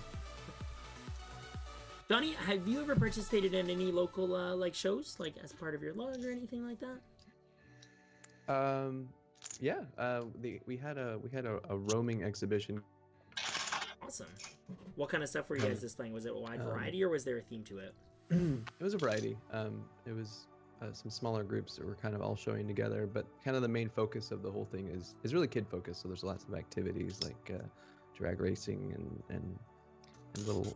Johnny, have you ever participated in any local like shows, like as part of your log or anything like that? Yeah. We had a roaming exhibition. Awesome. What kind of stuff were you guys displaying? Was it a wide variety, or was there a theme to it? It was a variety. It was some smaller groups that were kind of all showing together, but kind of the main focus of the whole thing is really kid focused. So there's lots of activities like drag racing and little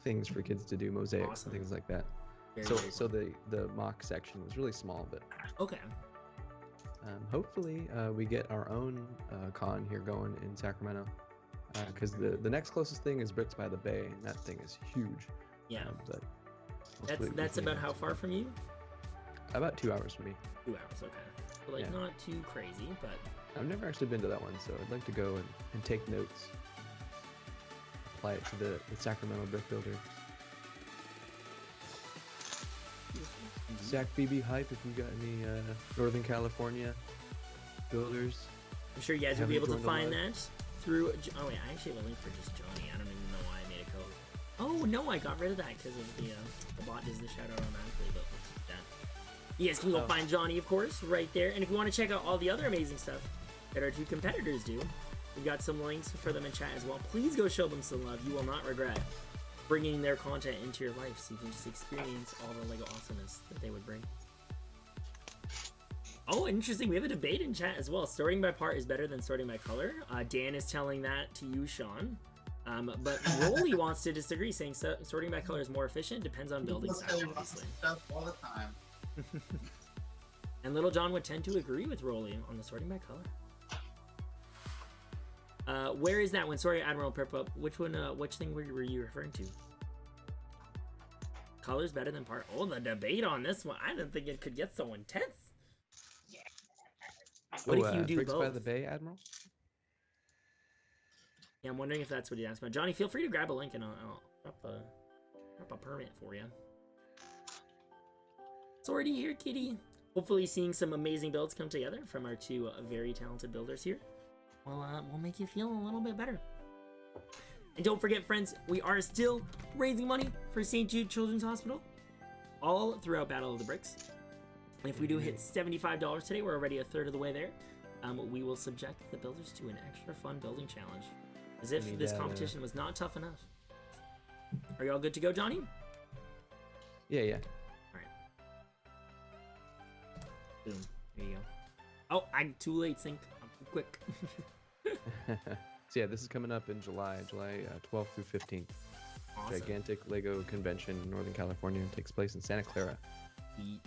things for kids to do, mosaics and things like that. Very, So very so cool. the mock section was really small, but Okay. hopefully we get our own con here going in Sacramento, because the next closest thing is Bricks by the Bay, and that thing is huge. Yeah. But hopefully we That's can about get how some- far from you? About 2 hours from me. 2 hours. Okay. So, like Yeah. not too crazy, but I've never actually been to that one, so I'd like to go and take notes, apply it to the Sacramento brick builders. Zach BB hype if you got any Northern California builders. I'm sure you guys will Haven't be able to joined the find live. that through. Oh wait, I actually have a link for just Johnny. I don't even know why I made a code. Oh no, I got rid of that because of the bot does the shout out automatically. But let's do that. You guys can go Oh. find Johnny, of course, right there. And if you want to check out all the other amazing stuff that our two competitors do, we've got some links for them in chat as well. Please go show them some love. You will not regret bringing their content into your life, so you can just experience all the Lego awesomeness that they would bring. Oh, interesting. We have a debate in chat as well. Sorting by part is better than sorting by color. Dan is telling that to you, Sean. But Rolly wants to disagree, saying sorting by color is more efficient. Depends on building People style, say obviously. stuff all the time. And Little John would tend to agree with Rolly on the sorting by color. Where is that one? Sorry, Admiral Purple. Which one? Which thing were you referring to? Color's better than part. Oh, the debate on this one. I didn't think it could get so intense. What if you do Bricks by both? the Bay, Admiral? Yeah, I'm wondering if that's what he asked about. Johnny, feel free to grab a link and I'll drop a permit for you. Sorty here, kitty. Hopefully seeing some amazing builds come together from our two very talented builders here will make you feel a little bit better. And don't forget, friends, we are still raising money for St. Jude Children's Hospital all throughout Battle of the Bricks. And if we do hit $75 today, we're already a third of the way there. We will subject the builders to an extra fun building challenge, as if need this that, competition was not tough enough. Are you all good to go, Johnny? Yeah. All right. Boom. There you go. Oh, I'm too late, Sync. I'm too quick. So yeah, this is coming up in July 12th through 15th. Awesome. Gigantic Lego convention in Northern California. It takes place in Santa Clara. Sweet.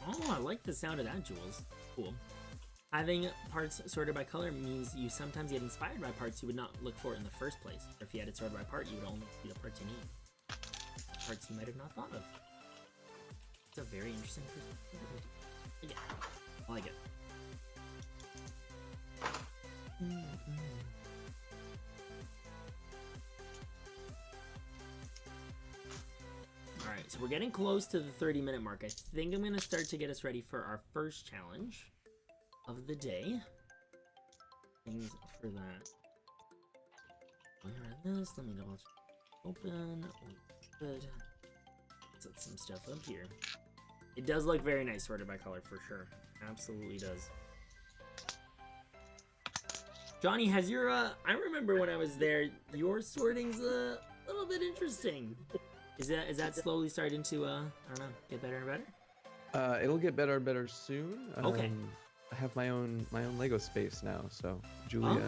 Oh, I like the sound of that, Jules. Cool. Having parts sorted by color means you sometimes get inspired by parts you would not look for in the first place. Or if you had it sorted by part, you would only see the parts you need. Parts you might have not thought of. It's a very interesting perspective. Yeah, I like it. Alright, so we're getting close to the 30-minute mark. I think I'm going to start to get us ready for our first challenge of the day. Things for that. Where is this? Let me double check. Open. Good. Set some stuff up here. It does look very nice sorted by color for sure. Absolutely does. Johnny, has your I remember when I was there, your sorting's a little bit interesting. Is that slowly starting to I don't know, get better and better? It'll get better and better soon. Okay. I have my own Lego space now, so Julia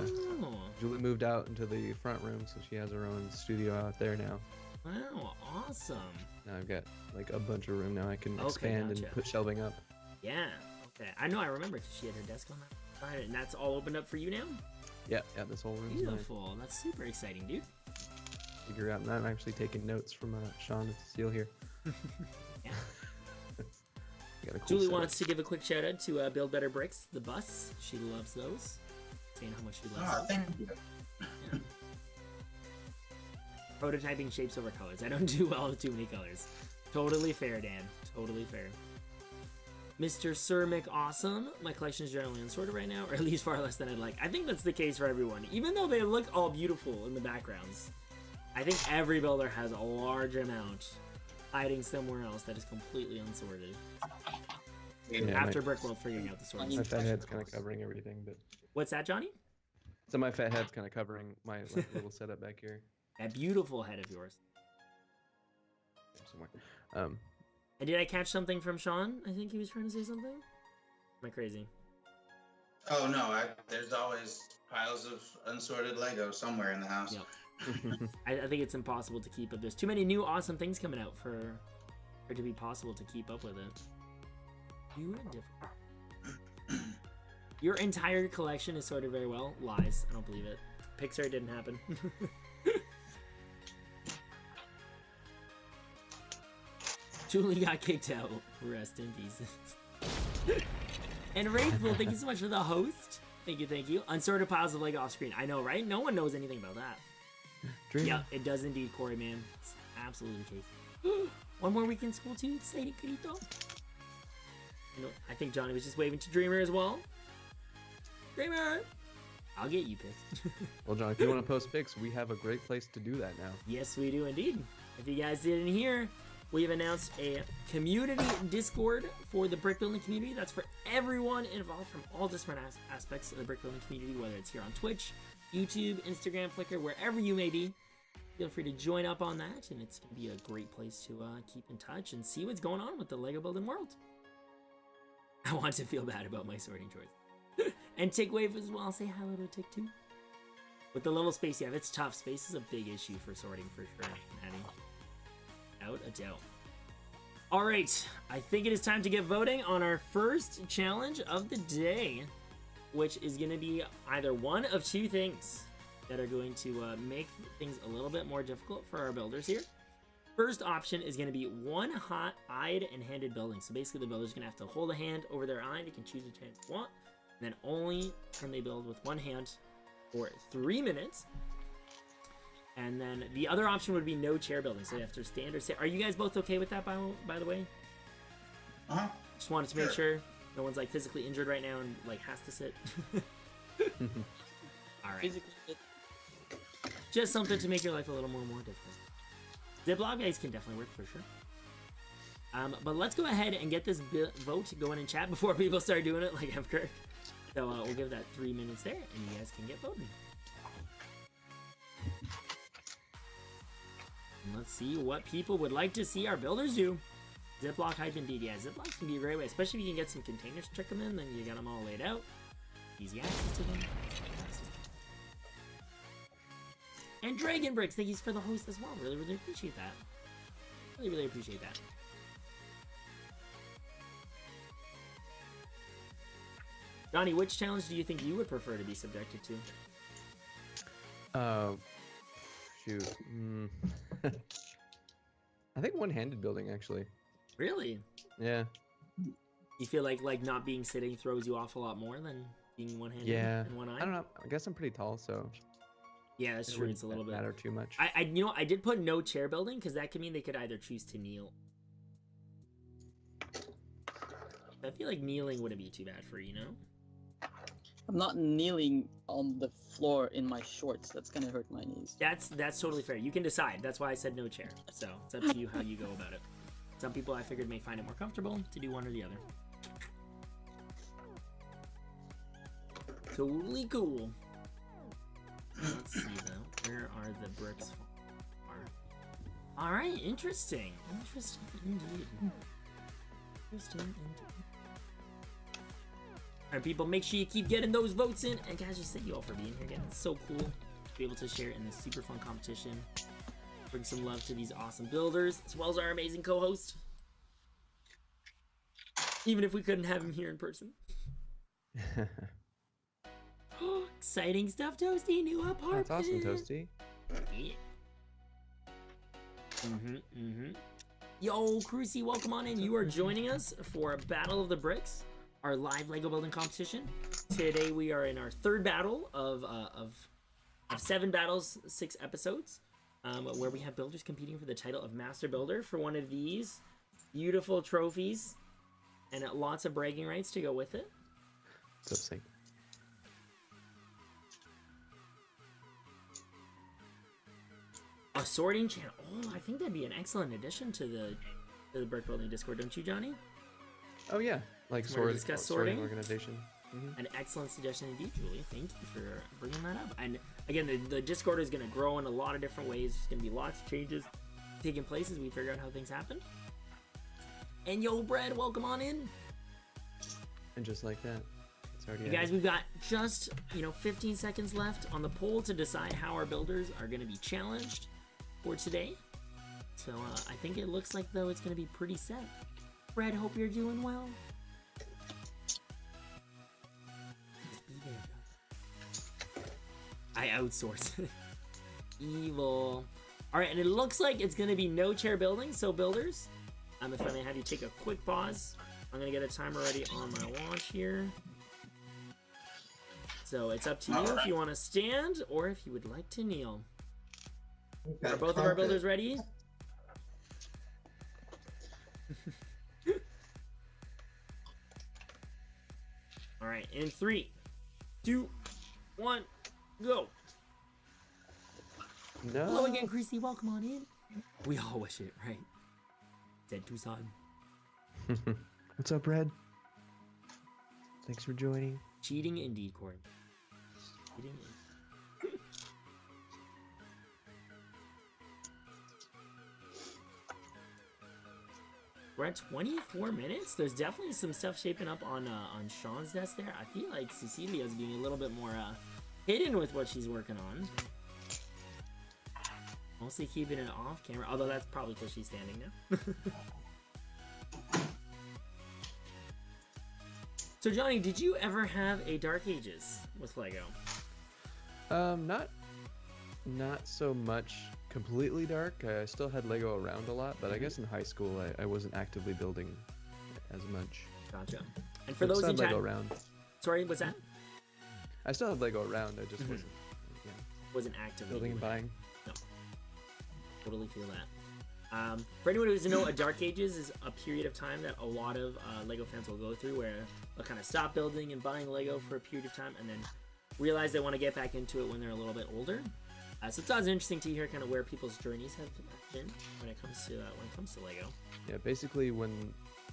moved out into the front room, so she has her own studio out there now. Wow, awesome. Now I've got like a bunch of room now. I can Okay, expand gotcha. and put shelving up. Yeah. Okay. I remember because she had her desk on that side, and that's all opened up for you now. Yeah, this whole room's mine. Beautiful. That's super exciting, dude. Figure out, and I'm actually taking notes from Sean and Cecile here. Yeah. Got a cool Julie setup. wants to give a quick shout out to Build Better Bricks, the bus. She loves those. Saying how much she loves Oh, those. thank you. Yeah. Prototyping shapes over colors. I don't do well with too many colors. Totally fair, Dan. Totally fair. Mr. Sir McAwesome. My collection is generally unsorted right now, or at least far less than I'd like. I think that's the case for everyone. Even though they look all beautiful in the backgrounds, I think every builder has a large amount hiding somewhere else that is completely unsorted. Yeah, After Brickworld figuring out the sorting. my fat head's kind of covering everything, but What's that, Johnny? so my fat head's kind of covering my little setup back here That beautiful head of yours. somewhere. And did I catch something from Sean? I think he was trying to say something. Am I crazy? Oh no, there's always piles of unsorted Lego somewhere in the house. Yep. I think it's impossible to keep up. There's too many new awesome things coming out for it to be possible to keep up with it. You are different. Your entire collection is sorted very well. Lies. I don't believe it. Pixar didn't happen. Julie got kicked out. Rest in peace. And Rachel, thank you so much for the host. Thank you, thank you. Unsorted piles of Lego off screen. I know, right? No one knows anything about that. Dream. Yeah, it does indeed, Corey, man. It's absolutely the case. One more week in school, too. Excited, Carito. You know, I think Johnny was just waving to Dreamer as well. Dreamer! I'll get you picked. Well, John, if you want to post pics, we have a great place to do that now. Yes, we do indeed. If you guys didn't hear, we have announced a community Discord for the brick building community. That's for everyone involved from all different aspects of the brick building community, whether it's here on Twitch, YouTube, Instagram, Flickr, wherever you may be. Feel free to join up on that, and it's going to be a great place to keep in touch and see what's going on with the Lego building world. I want to feel bad about my sorting choice. And Tick Wave as well. Say hello to Tick too. With the little space, yeah, it's tough. Space is a big issue for sorting for sure, Maddie. Without a doubt. All right, I think it is time to get voting on our first challenge of the day, which is going to be either one of two things that are going to make things a little bit more difficult for our builders here. First option is going to be one hot-eyed and handed building. So basically the builder's going to have to hold a hand over their eye. They can choose which hand they want. And then only can they build with one hand for 3 minutes. And then the other option would be no chair building. So you have to stand or sit. Are you guys both okay with that, by the way? Uh-huh. Just wanted to make sure no one's like physically injured right now and like has to sit. All right. Physically. Just something to make your life a little more difficult. Ziploc guys can definitely work for sure. But let's go ahead and get this vote going in chat before people start doing it like Kirk. So we'll give that 3 minutes there, and you guys can get voting. And let's see what people would like to see our builders do. Ziploc hype indeed. Yeah, Ziploc can be a great way, especially if you can get some containers to trick them in, then you got them all laid out. Easy access to them. And Dragon Bricks, thank you for the host as well. Really, really appreciate that. Really, really appreciate that. Johnny, which challenge do you think you would prefer to be subjected to? Shoot. I think one-handed building, actually. Really? Yeah. You feel like not being sitting throws you off a lot more than being one-handed and one eye? I don't know. I guess I'm pretty tall, so... Yeah, that's true. It's a little bit... matter too much. I did put no chair building, because that could mean they could either choose to kneel. I feel like kneeling wouldn't be too bad for you, know? I'm not kneeling on the floor in my shorts. That's gonna hurt my knees. That's totally fair. You can decide. That's why I said no chair. So it's up to you how you go about it. Some people I figured may find it more comfortable to do one or the other. Totally cool. Let's see though. Where are the bricks? All right, interesting. Interesting indeed. Interesting indeed. Alright, people, make sure you keep getting those votes in. And guys, just thank you all for being here again. It's so cool to be able to share in this super fun competition. Bring some love to these awesome builders, as well as our amazing co-host. Even if we couldn't have him here in person. Exciting stuff, Toasty. New apartment. That's awesome, Toasty. Yeah. Yo, Crucy, welcome on in. You are joining us for Battle of the Bricks, our live Lego building competition. Today we are in our third battle of 7 battles, 6 episodes, where we have builders competing for the title of Master Builder for one of these beautiful trophies, and lots of bragging rights to go with it. So sick. A sorting channel. Oh, I think that'd be an excellent addition to the brick building Discord, don't you, Johnny? Oh yeah, like discuss sorting organization. An excellent suggestion indeed, Julie. Thank you for bringing that up. And again, the Discord is going to grow in a lot of different ways. There's going to be lots of changes taking place as we figure out how things happen. And yo, Brad, welcome on in. And just like that, already You guys, we've got just 15 seconds left on the poll to decide how our builders are going to be challenged for today. So I think it looks like though it's going to be pretty set. Fred, hope you're doing well. Just be there, guys. I outsource. Evil. All right, and it looks like it's going to be no chair building. So builders, if I may have you take a quick pause, I'm going to get a timer ready on my watch here. So it's up to you if you want to stand or if you would like to kneel. Are both of our builders ready? All right, in 3, 2, 1, go. No. Hello again, Chrissy. Welcome on in. We all wish it, right? Dead Tucson. What's up, Red? Thanks for joining. Cheating indeed, Corey. Cheating indeed. We're at 24 minutes. There's definitely some stuff shaping up on Sean's desk there. I feel like Cecilia's being a little bit more hidden with what she's working on. Mostly keeping it off camera, although that's probably because she's standing now. So Johnny, did you ever have a Dark Ages with Lego? Not so much completely dark. I still had Lego around a lot, but I guess in high school I wasn't actively building as much. Gotcha. And for those in Lego chat, around. Sorry, what's that? I still had Lego around. I just Wasn't actively building and buying. No, totally feel that. For anyone who doesn't know, a Dark Ages is a period of time that a lot of Lego fans will go through where they'll kind of stop building and buying Lego for a period of time and then realize they want to get back into it when they're a little bit older. So it's always interesting to hear kind of where people's journeys have been when it comes to Lego. Yeah, basically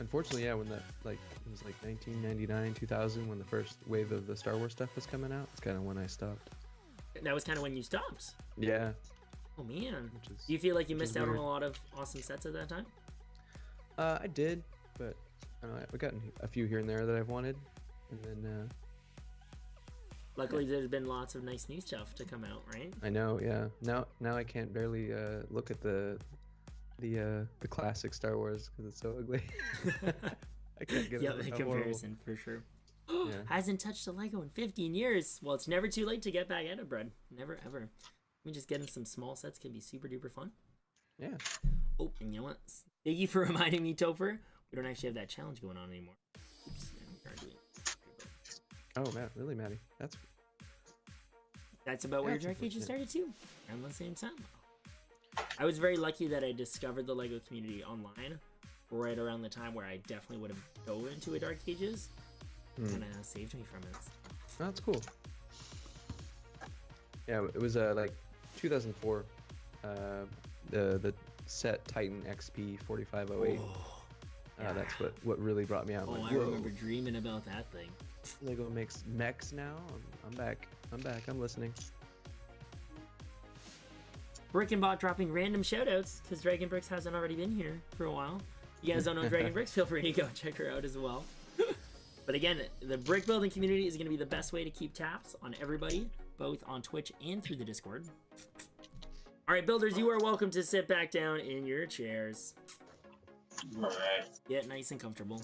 unfortunately, when that it was like 1999, 2000 when the first wave of the Star Wars stuff was coming out. It's kind of when I stopped. That was kind of when you stopped. Yeah. Oh man. Do you feel like you missed out on a lot of awesome sets at that time? I did, but I don't know, I've gotten a few here and there that I've wanted, and then. Luckily, there's been lots of nice new stuff to come out, right? I know, yeah. Now I can't barely look at the classic Star Wars because it's so ugly. I can't get the comparison for sure. Yeah. Hasn't touched a Lego in 15 years. Well, it's never too late to get back at it, Brad. Never ever. I mean, just getting some small sets can be super duper fun. Yeah. Oh, and you know what? Thank you for reminding me, Topher. We don't actually have that challenge going on anymore. Oops. Oh man, really, Maddie? That's about where Dark Ages started too, around the same time. I was very lucky that I discovered the Lego community online right around the time where I definitely would have dove into a Dark Ages, and saved me from it. Oh, that's cool. Yeah, it was like 2004. The set Titan XP 4508. Yeah. That's what really brought me out. I remember dreaming about that thing. Lego makes mechs now. I'm back. I'm listening. BrickinBot dropping random shoutouts because Dragon Bricks hasn't already been here for a while. You guys don't know Dragon Bricks? Feel free to go check her out as well. But again, the brick building community is going to be the best way to keep tabs on everybody, both on Twitch and through the Discord. All right, builders, you are welcome to sit back down in your chairs. All right. Get nice and comfortable.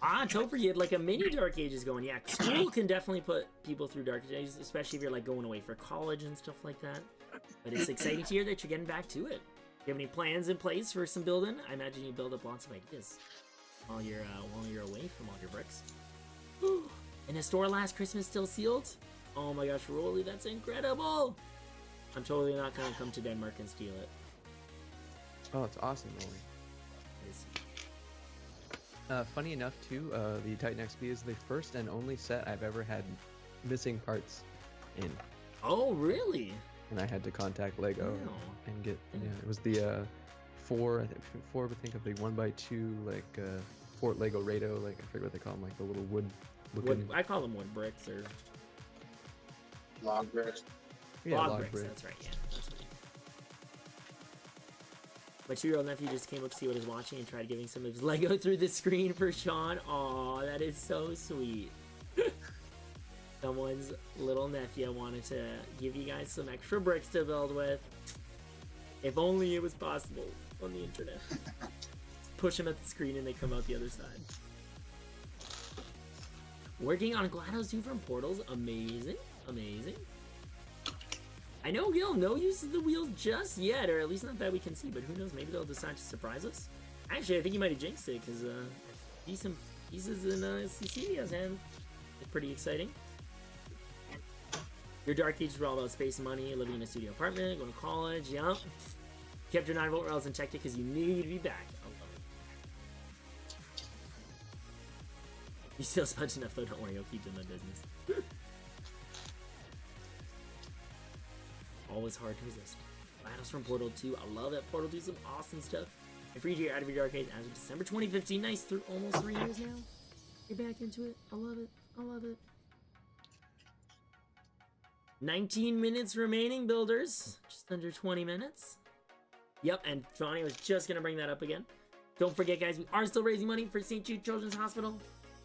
Topher, you had like a mini Dark Ages going. Yeah, school can definitely put people through Dark Ages, especially if you're like going away for college and stuff like that. But it's exciting to hear that you're getting back to it. Do you have any plans in place for some building? I imagine you build up lots of ideas while you're away from all your bricks. And the store last Christmas still sealed? Oh my gosh, Rolly, that's incredible! I'm totally not gonna come to Denmark and steal it. Oh, it's awesome, Rolly. Funny enough, too, the Titan XP is the first and only set I've ever had missing parts in. Oh, really? And I had to contact Lego and get. Yeah, it was the four of the 1x2 like Fort Lego Rado, like I forget what they call them, like the little wood. I call them wood bricks or Log bricks. Yeah, log bricks. That's right. Yeah, that's My 2-year-old nephew just came up to see what he's watching and tried giving some of his Lego through the screen for Sean. Aw, that is so sweet. Someone's little nephew wanted to give you guys some extra bricks to build with. If only it was possible on the internet. Push them at the screen and they come out the other side. Working on GLaDOS 2 from Portals. Amazing. Amazing. I know, Gil, no use of the wheels just yet, or at least not that we can see, but who knows, maybe they'll decide to surprise us. Actually, I think you might have jinxed it, because decent pieces in Cecilia's hand. It's pretty exciting. Your dark ages were all about space and money, living in a studio apartment, going to college, yep. Kept your 9-volt rails and checked it because you knew you'd be back. I love it. You still smudged enough, though, don't worry, I'll keep doing my business. Always hard to resist. GLaDOS from Portal 2. I love it. Portal 2 some awesome stuff. And freed you out of your dark age as of December 2015. Nice. Through almost 3 years now. You're back into it. I love it. I love it. 19 minutes remaining, builders. Just under 20 minutes. Yep, and Johnny was just going to bring that up again. Don't forget, guys, we are still raising money for St. Jude Children's Hospital.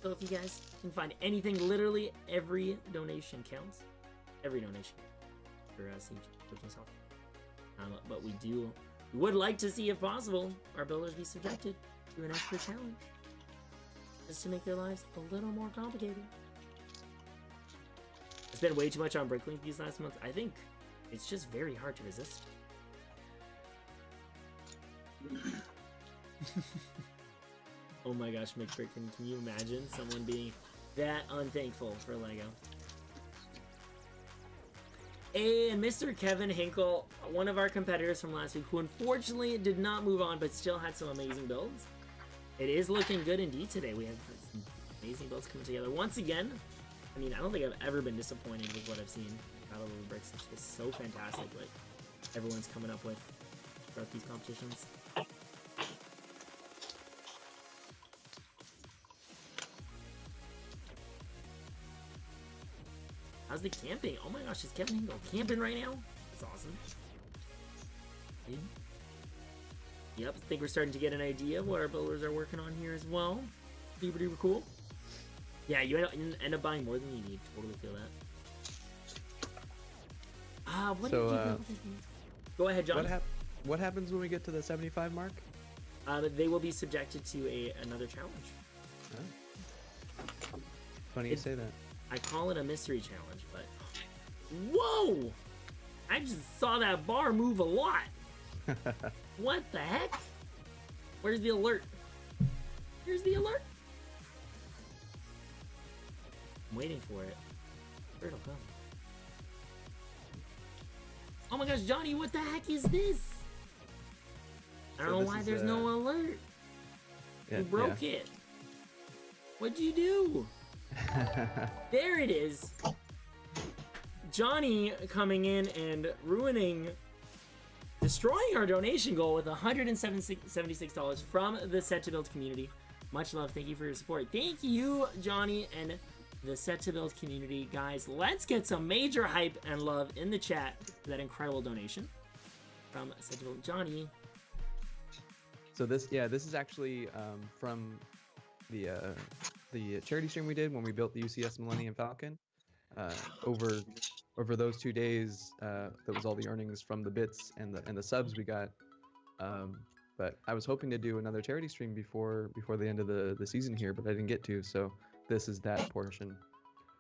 So if you guys can find anything, literally every donation counts. Every donation for St. Jude Children's Hospital. But we would like to see, if possible, our builders be subjected to an extra challenge. Just to make their lives a little more complicated. I spent way too much on BrickinNick these last months. I think it's just very hard to resist. Oh my gosh, McBrickin, can you imagine someone being that unthankful for Lego? And Mr. Kevin Hinkle, one of our competitors from last week, who unfortunately did not move on, but still had some amazing builds. It is looking good indeed today. We have some amazing builds coming together. Once again, I mean, I don't think I've ever been disappointed with what I've seen. Battle of the Bricks is just so fantastic what everyone's coming up with throughout these competitions. How's the camping? Oh my gosh, is Kevin Hinkle camping right now? That's awesome. Yep, I think we're starting to get an idea of what our builders are working on here as well. Pretty cool. Yeah, you end up buying more than you need. Totally feel that. What did you do? Go ahead, John. What happens when we get to the 75 mark? They will be subjected to another challenge. Oh. Funny you say that. I call it a mystery challenge, but... Whoa! I just saw that bar move a lot. What the heck? Where's the alert? Here's the alert. I'm waiting for it. Where it'll come. Oh my gosh, Johnny, what the heck is this? I don't know why there's no alert. Yeah, You broke it. What'd you do? There it is. Johnny coming in and destroying our donation goal with $176 from the SetToBuild community. Much love. Thank you for your support. Thank you, Johnny, and the SetToBuild community. Guys, let's get some major hype and love in the chat for that incredible donation from SetToBuild. Johnny. So this is actually from the charity stream we did when we built the UCS Millennium Falcon. Over those 2 days, that was all the earnings from the bits and the subs we got. But I was hoping to do another charity stream before the end of the season here, but I didn't get to. So this is that portion.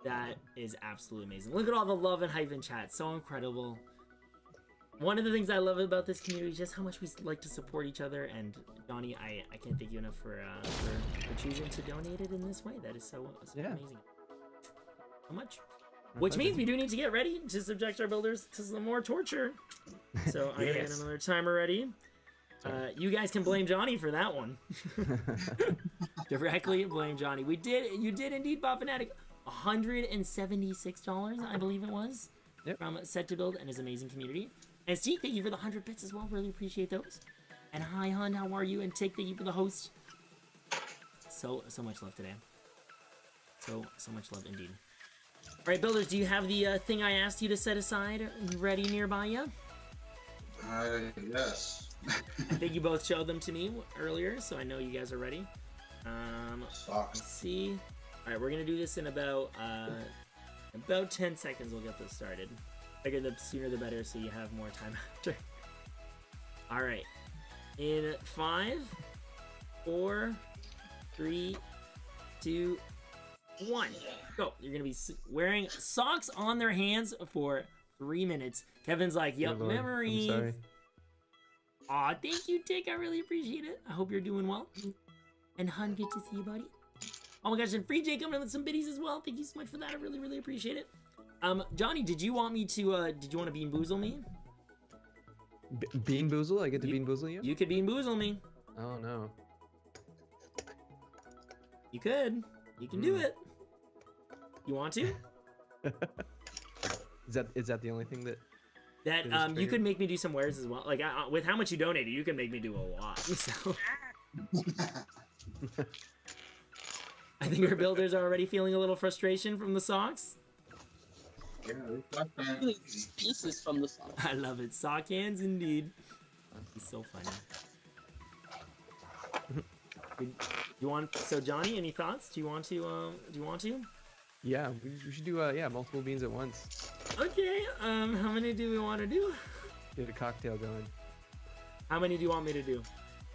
That is absolutely amazing. Look at all the love and hype in chat. So incredible. One of the things I love about this community is just how much we like to support each other. And Johnny, I can't thank you enough for choosing to donate it in this way. That is so amazing. So much. Which means we do need to get ready to subject our builders to some more torture. So I gotta get another timer ready. You guys can blame Johnny for that one. Directly blame Johnny. You did indeed, Bob Fanatic. $176, I believe it was, from SetToBuild and his amazing community. And Steve, thank you for the 100 bits as well. Really appreciate those. And hi, Hun, how are you? And Tick, thank you for the host. So much love today. So much love indeed. All right, builders, do you have the thing I asked you to set aside ready nearby you? Yes. I think you both showed them to me earlier, so I know you guys are ready. Socks. Let's see. All right, we're gonna do this in about 10 seconds. We'll get this started. Figure the sooner the better, so you have more time after. All right. In 5, 4, 3, 2, 1. Go. You're gonna be wearing socks on their hands for 3 minutes. Kevin's like, "Yep, Good Lord, I'm memories." sorry. Aw, thank you, Tick. I really appreciate it. I hope you're doing well. And Hun, good to see you, buddy. Oh my gosh, and Free J coming in with some biddies as well. Thank you so much for that. I really, really appreciate it. Johnny, did you want me to, did you want to bean boozle me? Bean boozle? I get to bean boozle you? You could bean boozle me. Oh no. You could. You can do it. You want to? Is that the only thing that? That Is you triggered? could make me do some wares as well. Like with how much you donated, you can make me do a lot. So I think our builders are already feeling a little frustration from the socks. Yeah, we got that. Really, pieces from the song. I love it. Sock hands indeed. He's so funny. You want? So Johnny, any thoughts? Do you want to? Do you want to? Yeah, we should do multiple beans at once. Okay. How many do we want to do? Get a cocktail going. How many do you want me to do?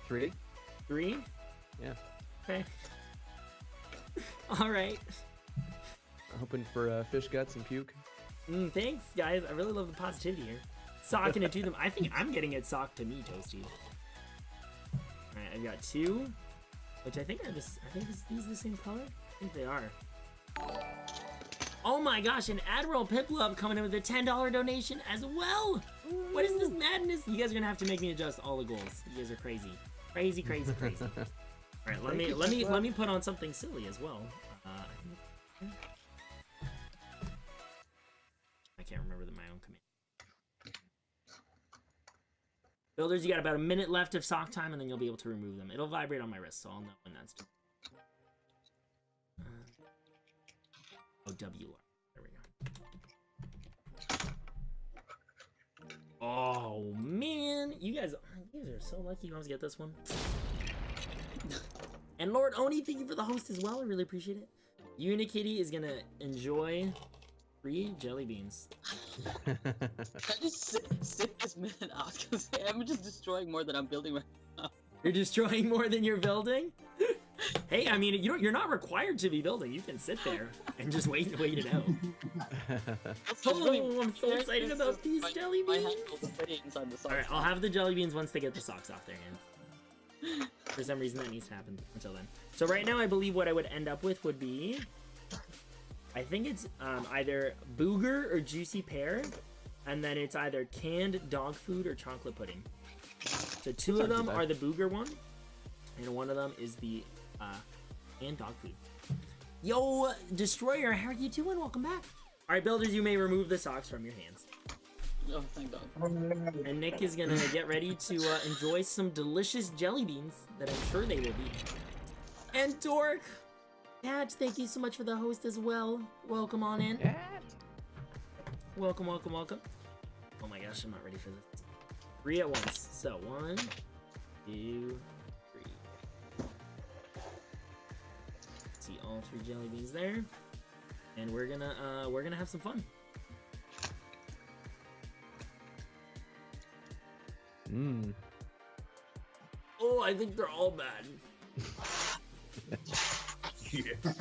3? 3? Yeah. Okay. All right. Hoping for fish guts and puke. Thanks, guys. I really love the positivity here. Socking it to them. I think I'm getting it socked to me, Toasty. All right, I've got 2, which I think are this. I think these are the same color. I think they are. Oh my gosh! And Admiral Piplub coming in with a $10 donation as well. What is this madness? You guys are gonna have to make me adjust all the goals. You guys are crazy, crazy, crazy, crazy. All right, let me put on something silly as well. I can't remember my own command. Builders, you got about a minute left of sock time, and then you'll be able to remove them. It'll vibrate on my wrist, so I'll know when that's done. WR. There we go. Oh man, you guys are so lucky you always get this one. And Lord Oni, thank you for the host as well. I really appreciate it. Unikitty is gonna enjoy free jelly beans. Can I just sit this minute out? Because I'm just destroying more than I'm building right now. You're destroying more than you're building? Hey, I mean, you're not required to be building. You can sit there and just wait it out. Oh, I'm so excited about these jelly beans. Alright, I'll have the jelly beans once they get the socks off their hands. For some reason that needs to happen until then. So right now I believe what I would end up with would be, I think it's either booger or juicy pear, and then it's either canned dog food or chocolate pudding. So 2 of them are the booger one, and one of them is the canned dog food. Yo, Destroyer, how are you doing? Welcome back. Alright, builders, you may remove the socks from your hands. Oh, thank God. And Nick is gonna get ready to enjoy some delicious jelly beans that I'm sure they will be. And Dork, Cat, thank you so much for the host as well. Welcome on in. Welcome, welcome, welcome. Oh my gosh, I'm not ready for this. 3 at once. So 1, 2, 3. See all 3 jelly beans there, and we're gonna have some fun. Oh, I think they're all bad. Yeah.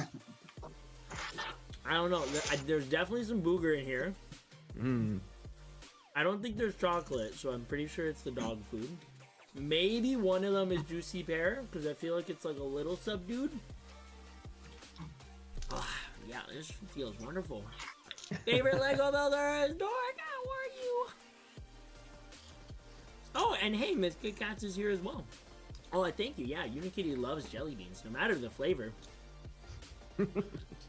I don't know. There's definitely some booger in here. I don't think there's chocolate, so I'm pretty sure it's the dog food. Maybe one of them is juicy pear, because I feel like it's like a little subdued. Oh, yeah, this feels wonderful. Favorite Lego builders, Dork, how are you? Oh, and hey, Miss Kit Kats is here as well. Oh, thank you. Yeah, Unikitty loves jelly beans, no matter the flavor.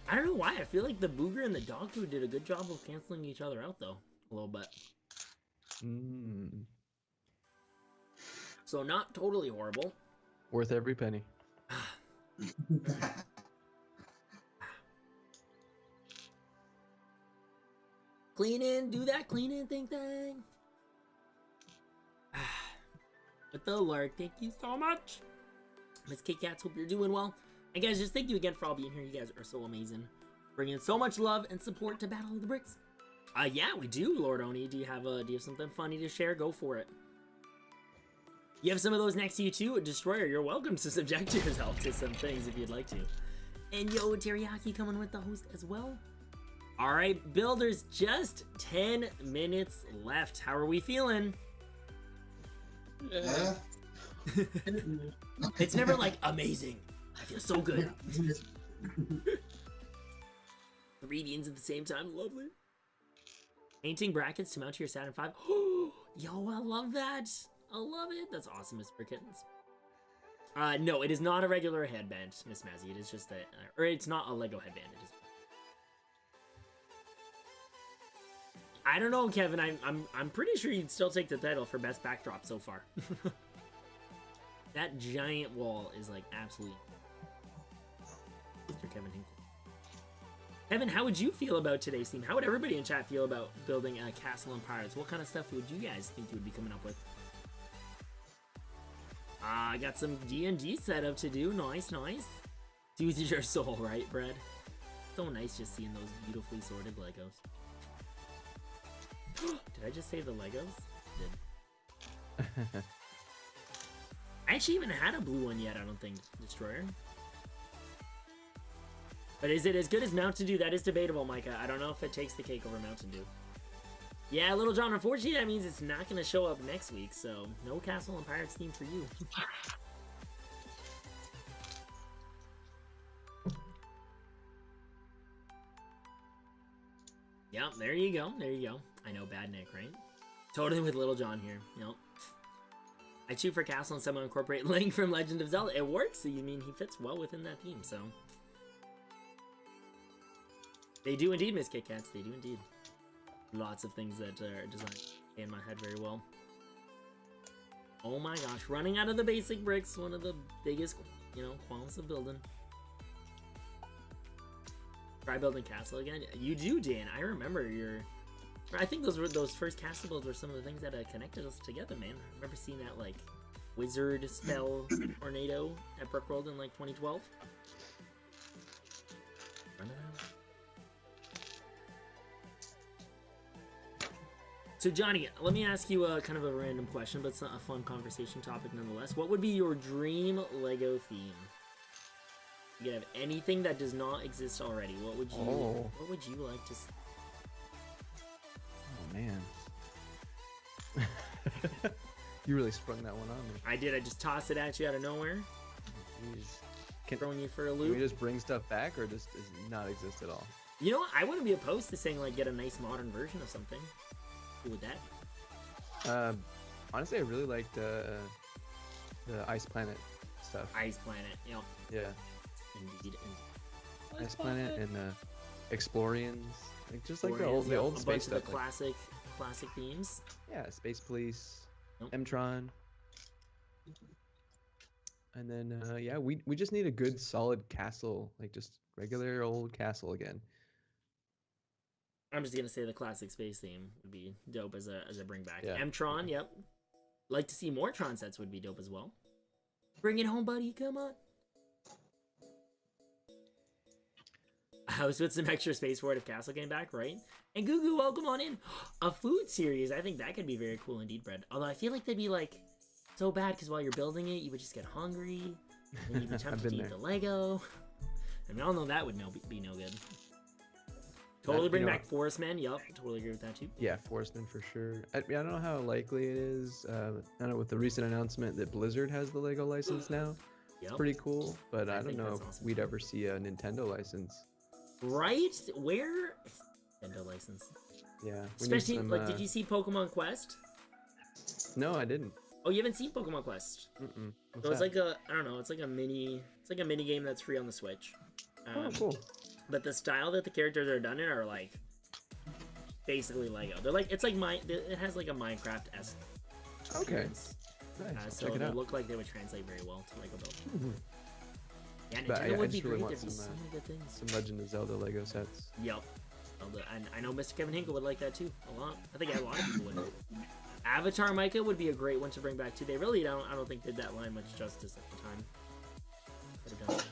I don't know why. I feel like the booger and the dog food did a good job of canceling each other out, though. A little bit. So not totally horrible. Worth every penny. Clean in, do that clean in thing. with the lurk. Thank you so much. Miss Kit Kats, hope you're doing well. And guys, just thank you again for all being here. You guys are so amazing. Bringing so much love and support to Battle of the Bricks. Yeah, we do, Lord Oni. Do you have something funny to share? Go for it. You have some of those next to you too, Destroyer. You're welcome to subject yourself to some things if you'd like to. And yo, Teriyaki coming with the host as well. All right, builders, just 10 minutes left. How are we feeling? It's never like amazing. I feel so good. 3 Deans at the same time, lovely. Painting brackets to mount to your Saturn 5. Yo, I love that. I love it. That's awesome, Miss Brickins. No, it is not a regular headband, Miss Mazzy. It is just a, or it's not a Lego headband. It is. I don't know, Kevin. I'm pretty sure you'd still take the title for best backdrop so far. That giant wall is like absolutely. Mr. Kevin Hinkle. Kevin, how would you feel about today's theme? How would everybody in chat feel about building a castle and pirates? What kind of stuff would you guys think you would be coming up with? I got some D&D setup to do. Nice, nice. Soothes your soul, right, Brad? So nice just seeing those beautifully sorted Legos. Did I just say the Legos? I did. I actually even had a blue one yet, I don't think, Destroyer. But is it as good as Mountain Dew? That is debatable, Micah. I don't know if it takes the cake over Mountain Dew. Yeah, Little John, unfortunately that means it's not going to show up next week, so no Castle and Pirates theme for you. Yep, there you go, there you go. I know, bad Nick, right? Totally with Little John here, yep. I chew for Castle and somehow incorporate Link from Legend of Zelda. It works, so you mean he fits well within that theme, so. They do indeed, Miss Kit Kats, they do indeed. Lots of things that are designed in my head very well. Oh my gosh, running out of the basic bricks, one of the biggest, qualms of building. Try building castle again? You do, Dan. I remember I think those first castle builds were some of the things that connected us together, man. I remember seeing that, like, wizard spell tornado at Brookworld in, like, 2012. Running out. So Johnny, let me ask you kind of a random question, but it's a fun conversation topic nonetheless. What would be your dream Lego theme? You could have anything that does not exist already. What would you like to see? Oh man. You really sprung that one on me. I did. I just tossed it at you out of nowhere. Throwing you for a loop. Can we just bring stuff back, or just does it not exist at all? You know what? I wouldn't be opposed to saying, like, get a nice modern version of something. With that? Honestly, I really liked the Ice Planet stuff. Ice Planet, yeah. Indeed. Ice Planet and the Explorians, like just like the old space stuff. The classic themes. Yeah, Space Police, Mtron, and then yeah, we just need a good solid castle, like just regular old castle again. I'm just gonna say the classic space theme would be dope as a bring back. Yeah. Mtron, yep. Like to see more Tron sets would be dope as well. Bring it home, buddy. Come on. A house with some extra space for it if Castle came back, right? And Gugu, welcome on in. A food series. I think that could be very cool indeed, Brad. Although I feel like they'd be like so bad because while you're building it, you would just get hungry, and you'd be tempted to eat the Lego. And we all know that would be no good. Totally bring back Forest Men. Yup, totally agree with that too. Yeah, Forest Men for sure. I don't know how likely it is. I don't know, with the recent announcement that Blizzard has the Lego license now. It's pretty cool, but I don't know if awesome. we'd ever see a Nintendo license. Right? Where? Nintendo license. Yeah. Especially, like, did you see Pokemon Quest? No, I didn't. Oh, you haven't seen Pokemon Quest? Mm-mm. So it's like I don't know, it's like a mini game that's free on the Switch. Oh, cool. But the style that the characters are done in are like basically Lego. They're like, it has like a Minecraft-esque. Okay. Nice. So they look like they would translate very well to Lego build. Mm-hmm. Yeah, Nintendo would be really great. want There'd be so many good things. Some Legend of Zelda Lego sets. Yep. And I know Mr. Kevin Hinkle would like that too a lot. I think a lot of people would. Avatar Micah would be a great one to bring back too. They really I don't think did that line much justice at the time. Could have done it.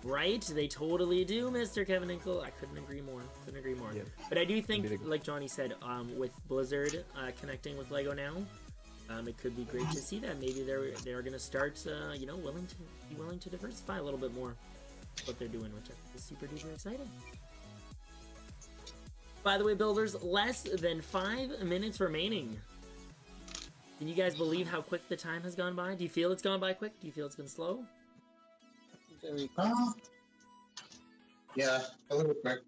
Right? They totally do, Mr. Kevin Inkle. I couldn't agree more. Couldn't agree more. Yep. But I do think, like Johnny said, with Blizzard connecting with Lego now, it could be great to see that. Maybe they're going to start, you know, willing to diversify a little bit more what they're doing, which is super duper exciting. By the way, builders, less than 5 minutes remaining. Can you guys believe how quick the time has gone by? Do you feel it's gone by quick? Do you feel it's been slow? Very Yeah, a little quick.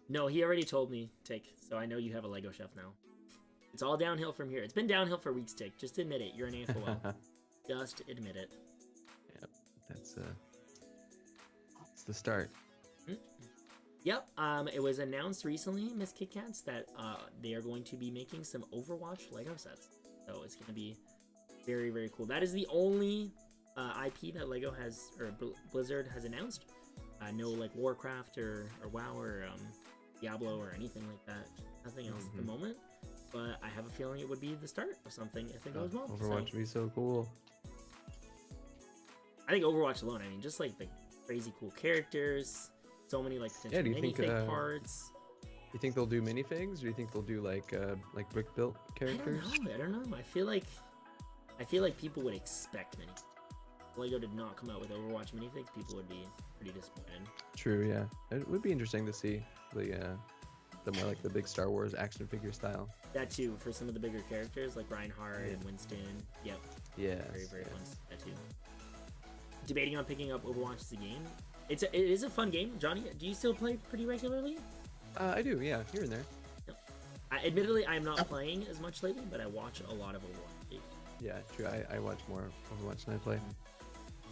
No, he already told me, Tick, so I know you have a Lego chef now. It's all downhill from here. It's been downhill for weeks, Tick. Just admit it. You're an AFOL. Just admit it. Yep, that's the start. Yep, it was announced recently, Miss Kit Kats, that they are going to be making some Overwatch Lego sets. So it's going to be very, very cool. That is the only IP that Lego has, or Blizzard has announced. No, like Warcraft or WoW or Diablo or anything like that. Nothing else at the moment. But I have a feeling it would be the start of something if it goes well. Overwatch would be so cool. I think Overwatch alone, I mean, just like the crazy cool characters, so many like potential minifig parts. You think they'll do minifigs, or do you think they'll do like brick built characters? I don't know. I feel like people would expect mini. Lego did not come out with Overwatch minifigs. People would be pretty disappointed. True, yeah. It would be interesting to see the more like the big Star Wars action figure style. That too, for some of the bigger characters like Reinhardt and Winston. Yep. Yeah. Very fun. That too. Debating on picking up Overwatch as a game. It is a fun game. Johnny, do you still play pretty regularly? I do, yeah, here and there. Yep. Admittedly, I am not playing as much lately, but I watch a lot of Overwatch. Yeah, true. I watch more Overwatch than I play.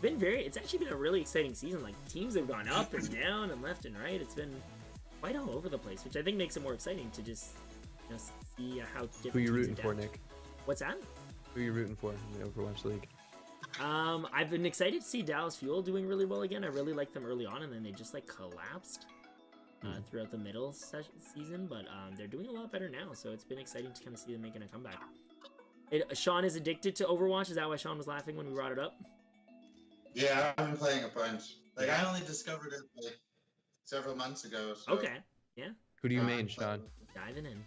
It's actually been a really exciting season. Like, teams have gone up and down and left and right. It's been quite all over the place, which I think makes it more exciting to just see how different. Who are you rooting for, Nick? What's that? Who are you rooting for in the Overwatch League? I've been excited to see Dallas Fuel doing really well again. I really liked them early on, and then they just like collapsed throughout the middle season. But they're doing a lot better now, so it's been exciting to kind of see them making a comeback. Sean is addicted to Overwatch. Is that why Sean was laughing when we brought it up? Yeah, I've been playing a bunch. Like, I only discovered it like several months ago. So, okay, yeah. Who do you main, Sean? Diving in.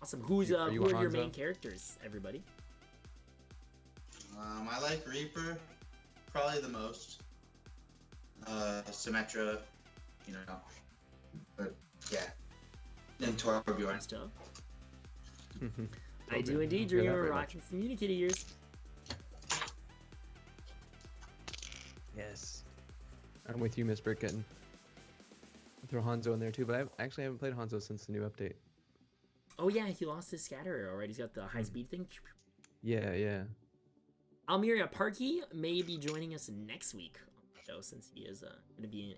Awesome. Who are your main characters, everybody? I like Reaper, probably the most. Symmetra, you know. But yeah. And Torbjorn. Stuff. I do indeed dream of rocking some Unikitty ears. Yes. I'm with you, Miss Bricken. I'll throw Hanzo in there too, but I actually haven't played Hanzo since the new update. Oh yeah, he lost his scatterer already. He's got the high speed thing. Yeah. Almiria Parkey may be joining us next week on the show since he is going to be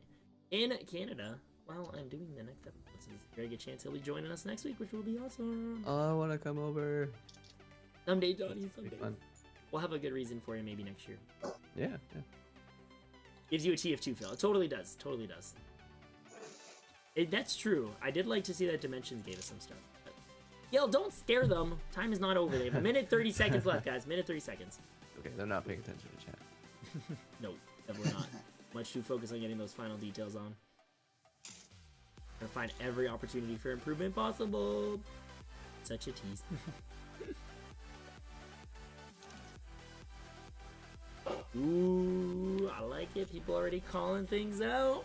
in Canada while I'm doing the next episode. So there's a very good chance he'll be joining us next week, which will be awesome. Oh, I want to come over. Someday, Johnny, someday. Fun. We'll have a good reason for you maybe next year. Yeah. Gives you a TF2 feel. It totally does. Totally does. That's true. I did like to see that Dimensions gave us some stuff. But... Yo, don't scare them. Time is not over. They have a minute 30 seconds left, guys. Minute 30 seconds. Okay, they're not paying attention to chat. No, definitely not. Much too focused on getting those final details on. Gonna find every opportunity for improvement possible. Such a tease. Ooh, I like it. People already calling things out.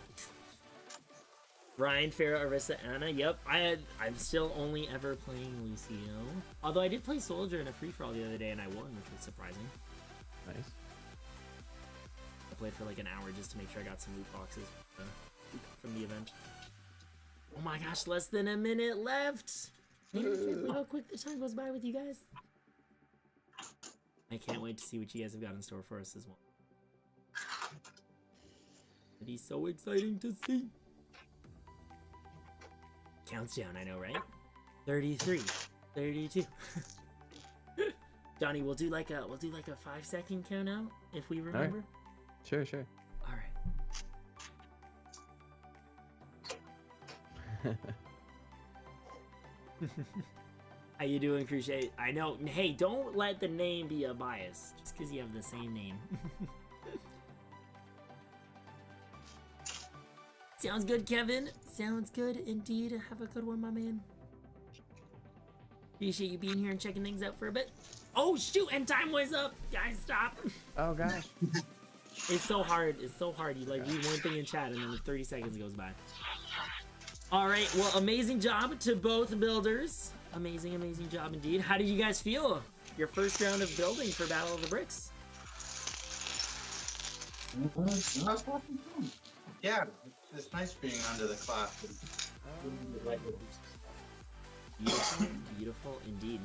Ryan, Farah, Arissa, Anna. Yep, I'm still only ever playing Lucio. Although I did play Soldier in a free-for-all the other day and I won, which was surprising. Nice. I played for like an hour just to make sure I got some loot boxes from the event. Oh my gosh, less than a minute left! I can't believe how quick the time goes by with you guys. I can't wait to see what you guys have got in store for us as well. It'd be so exciting to see. Counts down, I know, right? 33, 32. Johnny, we'll do like a 5-second count out if we remember. All right. Sure. All right. How you doing, Crochet? I know. Hey, don't let the name be a bias just because you have the same name. Sounds good, Kevin. Sounds good indeed. Have a good one, my man. Appreciate you being here and checking things out for a bit. Oh shoot! And time was up. Guys, stop. Oh gosh. It's so hard. It's so hard. You like read one thing in chat and then 30 seconds goes by. All right. Well, amazing job to both builders. Amazing, amazing job indeed. How did you guys feel? Your first round of building for Battle of the Bricks. Yeah, it's nice being under the clock. Beautiful, beautiful indeed.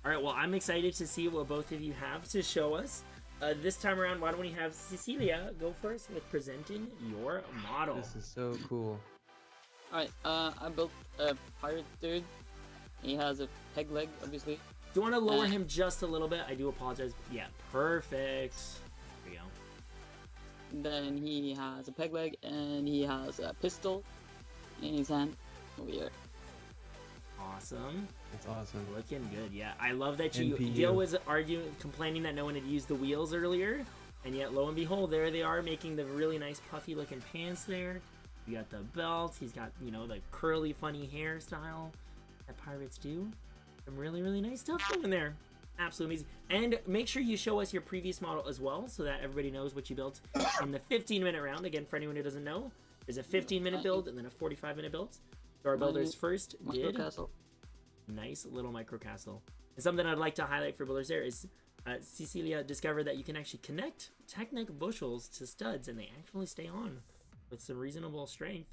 All right. Well, I'm excited to see what both of you have to show us. This time around, why don't we have Cecilia go first with presenting your model? This is so cool. Alright, I built a pirate dude. He has a peg leg, obviously. Do you want to lower him just a little bit? I do apologize. Yeah, perfect. There we go. Then he has a peg leg, and he has a pistol in his hand over here. Awesome. That's awesome. Looking good, yeah. I love that you... NPU. Gil was complaining that no one had used the wheels earlier, and yet, lo and behold, there they are, making the really nice puffy-looking pants there. You got the belt. He's got, you know, the curly, funny hairstyle that pirates do. Some really, really nice stuff going there. Absolutely amazing. And make sure you show us your previous model as well, so that everybody knows what you built in the 15-minute round. Again, for anyone who doesn't know, there's a 15-minute build and then a 45-minute build. So our builders first did... Castle. Nice little micro castle. And something I'd like to highlight for builders there is Cecilia discovered that you can actually connect Technic bushels to studs and they actually stay on with some reasonable strength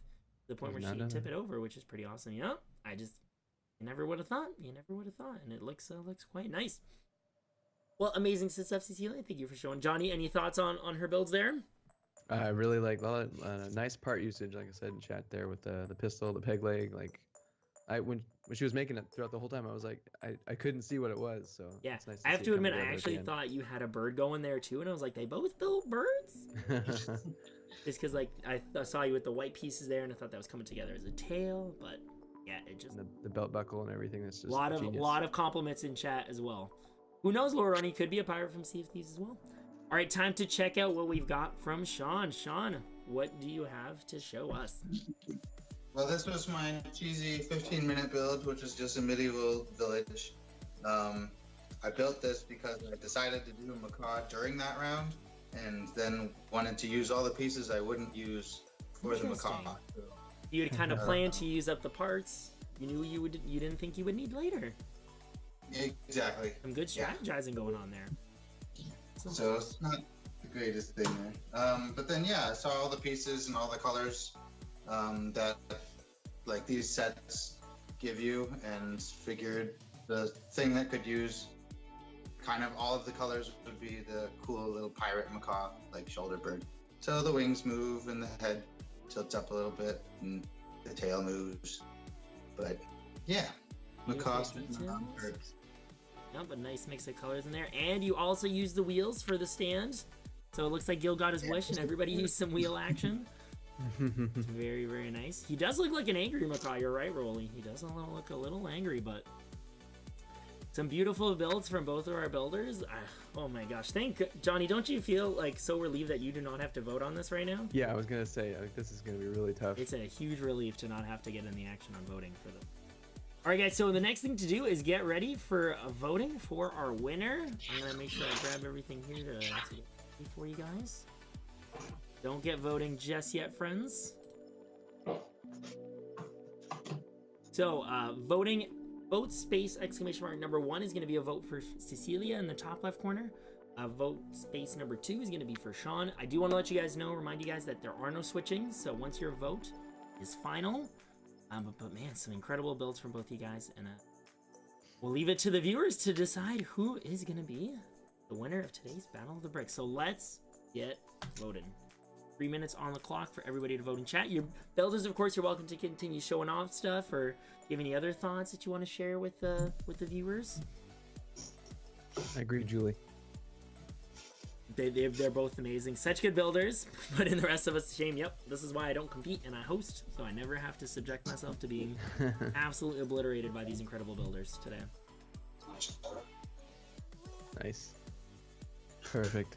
to the point where she can tip it over, which is pretty awesome. You know, you never would have thought. You never would have thought. And it looks quite nice. Well, amazing stuff, Cecilia. Thank you for showing. Johnny, any thoughts on her builds there? I really like nice part usage, like I said in chat there with the pistol, the peg leg. Like, when she was making it throughout the whole time, I was like, I couldn't see what it was. So yeah, it's nice I have see to it admit, come I together at actually the end. thought you had a bird going there too, and I was like, they both built birds. Just because like I saw you with the white pieces there, and I thought that was coming together as a tail, but yeah, it just And the belt buckle and everything. That's just a lot of compliments in chat as well. Who knows, Lorani could be a pirate from Sea of Thieves as well. All right, time to check out what we've got from Sean. Sean, what do you have to show us? Well, this was my cheesy 15-minute build, which is just a medieval village. I built this because I decided to do a macaw during that round, and then wanted to use all the pieces I wouldn't use for the macaw. So, You had kind of planned to use up the parts you knew you didn't think you would need later. exactly. Some good strategizing going on there. So it's not the greatest thing there. But then, yeah, I saw all the pieces and all the colors that like these sets give you, and figured the thing that could use kind of all of the colors would be the cool little pirate macaw, like shoulder bird. So the wings move and the head tilts up a little bit and the tail moves. But yeah, macaw birds. Yep, a nice mix of colors in there. And you also use the wheels for the stand. So it looks like Gil got his wish and everybody used some wheel action. It's very, very nice. He does look like an angry macaw, you're right, Rolly. He does look a little angry, but some beautiful builds from both of our builders. Oh my gosh. Johnny, don't you feel like so relieved that you do not have to vote on this right now? Yeah, I was gonna say, like, this is gonna be really tough. It's a huge relief to not have to get in the action on voting for them. All right, guys, so the next thing to do is get ready for voting for our winner. I'm going to make sure I grab everything here to get ready for you guys. Don't get voting just yet, friends. So, vote space exclamation mark number 1 is going to be a vote for Cecilia in the top left corner. Vote space number 2 is going to be for Sean. I do want to let you guys know, remind you guys that there are no switching. So once your vote is final, but man, some incredible builds from both you guys, and we'll leave it to the viewers to decide who is going to be the winner of today's Battle of the Bricks. So let's get voting. 3 minutes on the clock for everybody to vote in chat. Your builders, of course, you're welcome to continue showing off stuff, or do you have any other thoughts that you want to share with the viewers? I agree, Julie. they're both amazing. Such good builders, putting the rest of us to shame. Yep, this is why I don't compete and I host, so I never have to subject myself to being absolutely obliterated by these incredible builders today. Nice. Perfect.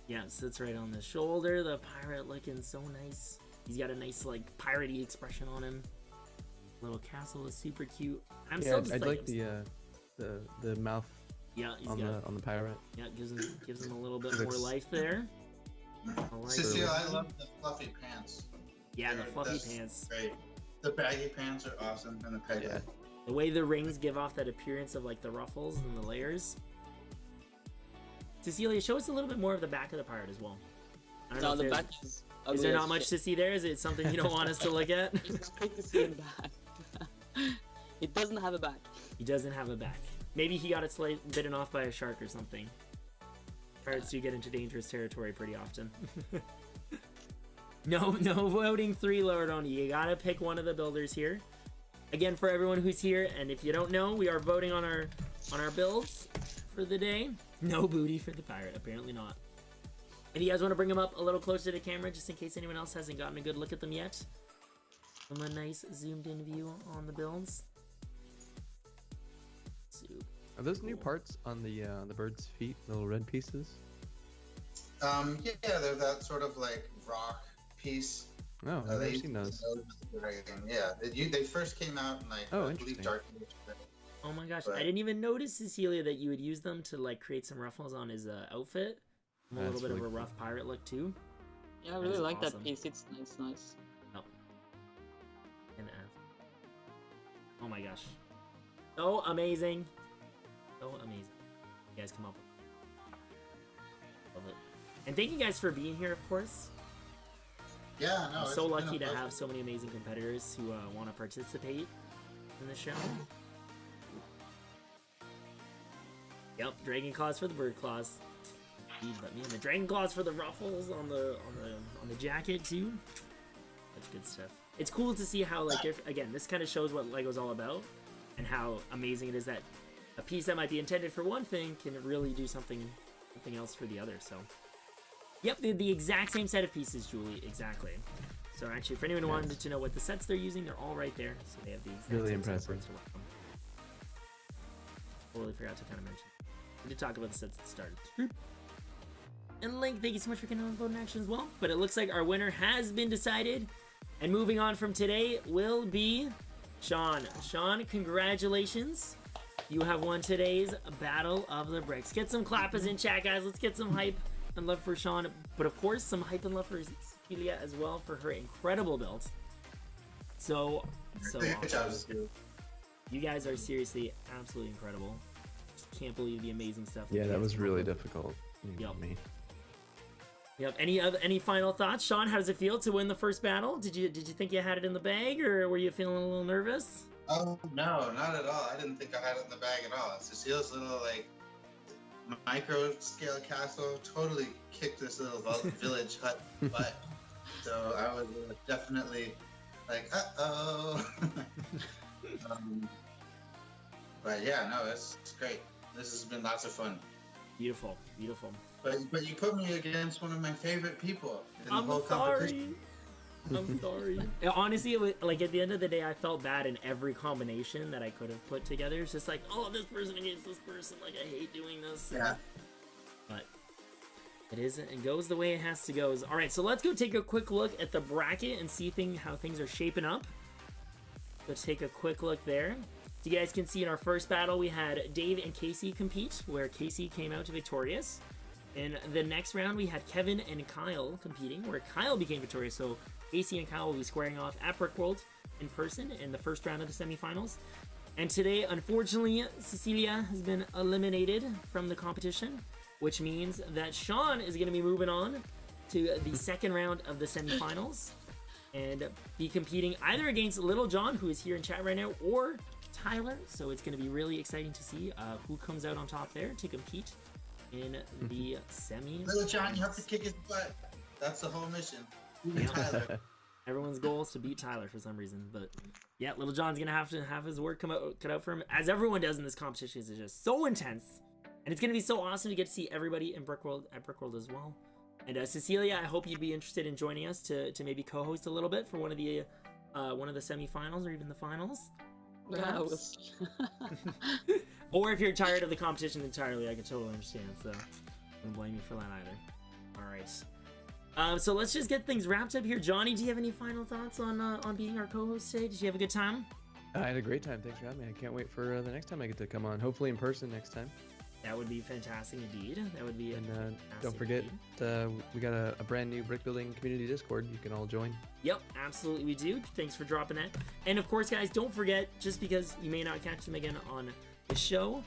Yeah, sits right on the shoulder. The pirate looking so nice. He's got a nice like piratey expression on him. Little castle is super cute. I'm Yeah, still just I'd like the mouth yeah, he's on got, the pirate. yeah, gives him a little bit more Looks- life there. I like Cecile, it. I love the fluffy pants. Yeah, the They're- fluffy that's pants. Great. The baggy pants are awesome, and the peg Yeah. leg. The way the rings give off that appearance of like the ruffles and the layers. Cecilia, show us a little bit more of the back of the pirate as well. I don't know No, if the there's- back is Is ugly there as not much shit. to see there? Is it something you don't want us to look at? It's great to see him back. It doesn't have a back. He doesn't have a back. Maybe he got it bitten off by a shark or something. Pirates do get into dangerous territory pretty often. No voting 3, Lord Oni. You gotta pick one of the builders here. Again, for everyone who's here, and if you don't know, we are voting on our builds for the day. No booty for the pirate, apparently not. If you guys want to bring them up a little closer to the camera, just in case anyone else hasn't gotten a good look at them yet. From a nice zoomed-in view on the builds. Are those new parts on the bird's feet? Little red pieces? Yeah, they're that sort of like rock piece. Oh, I've They never used seen to those. know the dragon. Yeah, they first came out in like Oh, I believe interesting. Dark Age. Oh my gosh, But- I didn't even notice, Cecilia, that you would use them to like create some ruffles on his outfit. A little That's bit really of a cool. rough pirate look too. Yeah, I That really is like awesome. that piece. It's nice. And oh my gosh, so amazing, so amazing. You guys come up with love it. And thank you guys for being here, of course. Yeah, no. I'm it's so been a lucky to pleasure. have so many amazing competitors who want to participate in the show. Yep, dragon claws for the bird claws. Indeed, but man, the dragon claws for the ruffles on the jacket too. Such good stuff. It's cool to see how like again, this kind of shows what Lego's all about, and how amazing it is that a piece that might be intended for one thing can really do something else for the other. So. Yep, the exact same set of pieces, Julie, exactly. So actually, for anyone who wanted to know what the sets they're using, they're all right there. So they have the exact Really same set of impressive. parts to work on. Totally forgot to kind of mention. We did talk about the sets at the start. And Link, thank you so much for getting on the voting action as well. But it looks like our winner has been decided. And moving on from today will be Sean. Sean, congratulations. You have won today's Battle of the Bricks. Get some clappers in chat, guys. Let's get some hype and love for Sean, but of course some hype and love for Cecilia as well for her incredible build. So Good job, awesome. Cecile. You guys are seriously absolutely incredible. Just can't believe the amazing stuff. Yeah, you that guys was come really up with. difficult. Yep. Me. Yep. Any final thoughts, Sean? How does it feel to win the first battle? Did you think you had it in the bag, or were you feeling a little nervous? Oh no, not at all. I didn't think I had it in the bag at all. Cecile's little like micro scale castle totally kicked this little village hut butt. So I was definitely like, uh-oh. But yeah, no, it's great. This has been lots of fun. Beautiful, beautiful. But you put me against one of my favorite people in the I'm whole competition. sorry. I'm sorry. Honestly, it was, like at the end of the day, I felt bad in every combination that I could have put together. It's just like, oh, this person against this person. Like, I hate doing this. Yeah. But it is, it goes the way it has to go. All right, so let's go take a quick look at the bracket and see how things are shaping up. Let's take a quick look there. So you guys can see in our first battle, we had Dave and Casey compete, where Casey came out victorious. In the next round, we had Kevin and Kyle competing, where Kyle became victorious. So Casey and Kyle will be squaring off at Brickworld in person in the first round of the semifinals. And today, unfortunately, Cecilia has been eliminated from the competition, which means that Sean is going to be moving on to the second round of the semifinals and be competing either against Little John, who is here in chat right now, or Tyler. So it's going to be really exciting to see who comes out on top there to compete in the semi. Little John, you have to kick his butt. That's the whole mission. Yeah. Tyler. Everyone's goal is to beat Tyler for some reason, but yeah, Little John's gonna have to have his work cut out for him, as everyone does in this competition. It's just so intense, And it's going to be so awesome to get to see everybody in Brickworld at Brickworld as well. And Cecilia, I hope you'd be interested in joining us to maybe co-host a little bit for one of the semifinals or even the finals. Yeah, perhaps. we'll see. Or if you're tired of the competition entirely, I can totally understand. So I don't blame you for that either. All right. So let's just get things wrapped up here. Johnny, do you have any final thoughts on being our co-host today? Did you have a good time? I had a great time. Thanks for having me. I can't wait for the next time I get to come on. Hopefully in person next time. That would be fantastic indeed. That would be. And fantastic don't forget, indeed. we got a brand new brick building community Discord. You can all join. Yep, absolutely we do. Thanks for dropping that. And of course, guys, don't forget, just because you may not catch them again on the show,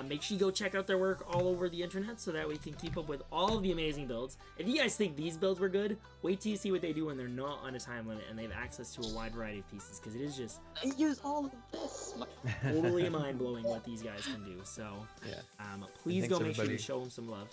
make sure you go check out their work all over the internet so that we can keep up with all of the amazing builds. If you guys think these builds were good, wait till you see what they do when they're not on a time limit and they have access to a wide variety of pieces, because it is just I use all of this. totally mind-blowing what these guys can do. So Yeah. please go make sure everybody. to show them some love.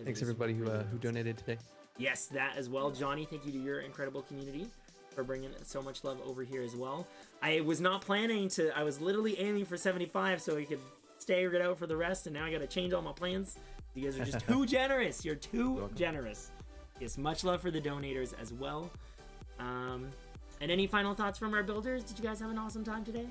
Thanks everybody who donated today. Yes, that as well. Johnny, thank you to your incredible community for bringing so much love over here as well. I was not planning to, I was literally aiming for 75 so we could stagger it out for the rest, and now I gotta change all my plans. You guys are just too generous. You're too generous. Yes, much love for the donators as well. And any final thoughts from our builders? Did you guys have an awesome time today?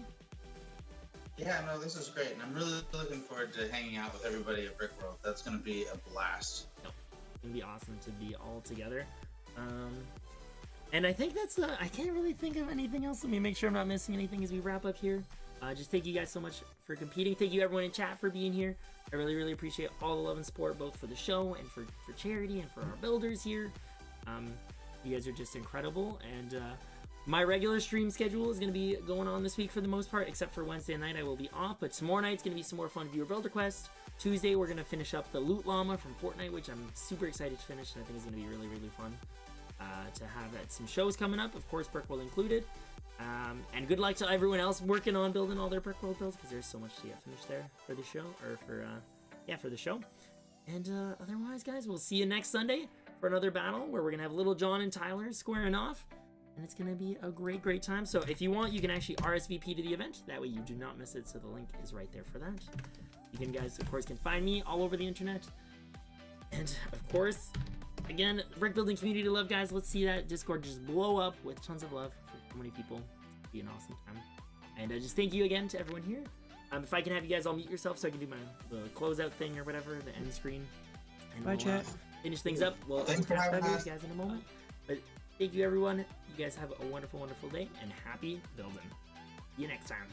Yeah, no, this is great, and I'm really looking forward to hanging out with everybody at Brickworld. That's going to be a blast. It's gonna be awesome to be all together. And I think that's I can't really think of anything else. Let me make sure I'm not missing anything as we wrap up here. Just thank you guys so much for competing. Thank you everyone in chat for being here. I really appreciate all the love and support, both for the show and for charity and for our builders here. You guys are just incredible. And my regular stream schedule is going to be going on this week for the most part, except for Wednesday night I will be off. But tomorrow night's going to be some more fun viewer builder quests. Tuesday we're going to finish up the Loot Llama from Fortnite, which I'm super excited to finish, and I think it's going to be really fun to have some shows coming up, of course Brickworld included. And good luck to everyone else working on building all their Brickworld builds, because there's so much to get finished there for the show, or for the show. And otherwise, guys, we'll see you next Sunday for another battle where we're gonna have Little John and Tyler squaring off, and it's gonna be a great time. So if you want, you can actually RSVP to the event. That way you do not miss it. So the link is right there for that. You can, guys, of course, can find me all over the internet. And of course, again, brick building community love, guys. Let's see that Discord just blow up with tons of love for so many people. It'll be an awesome time. And just thank you again to everyone here. If I can have you guys all mute yourself so I can do the closeout thing or whatever, the end screen. And Bye, chat. Finish things up. Well, Thanks for having you us. guys in a moment. But thank you, everyone. You guys have a wonderful day, and happy building. See you next time.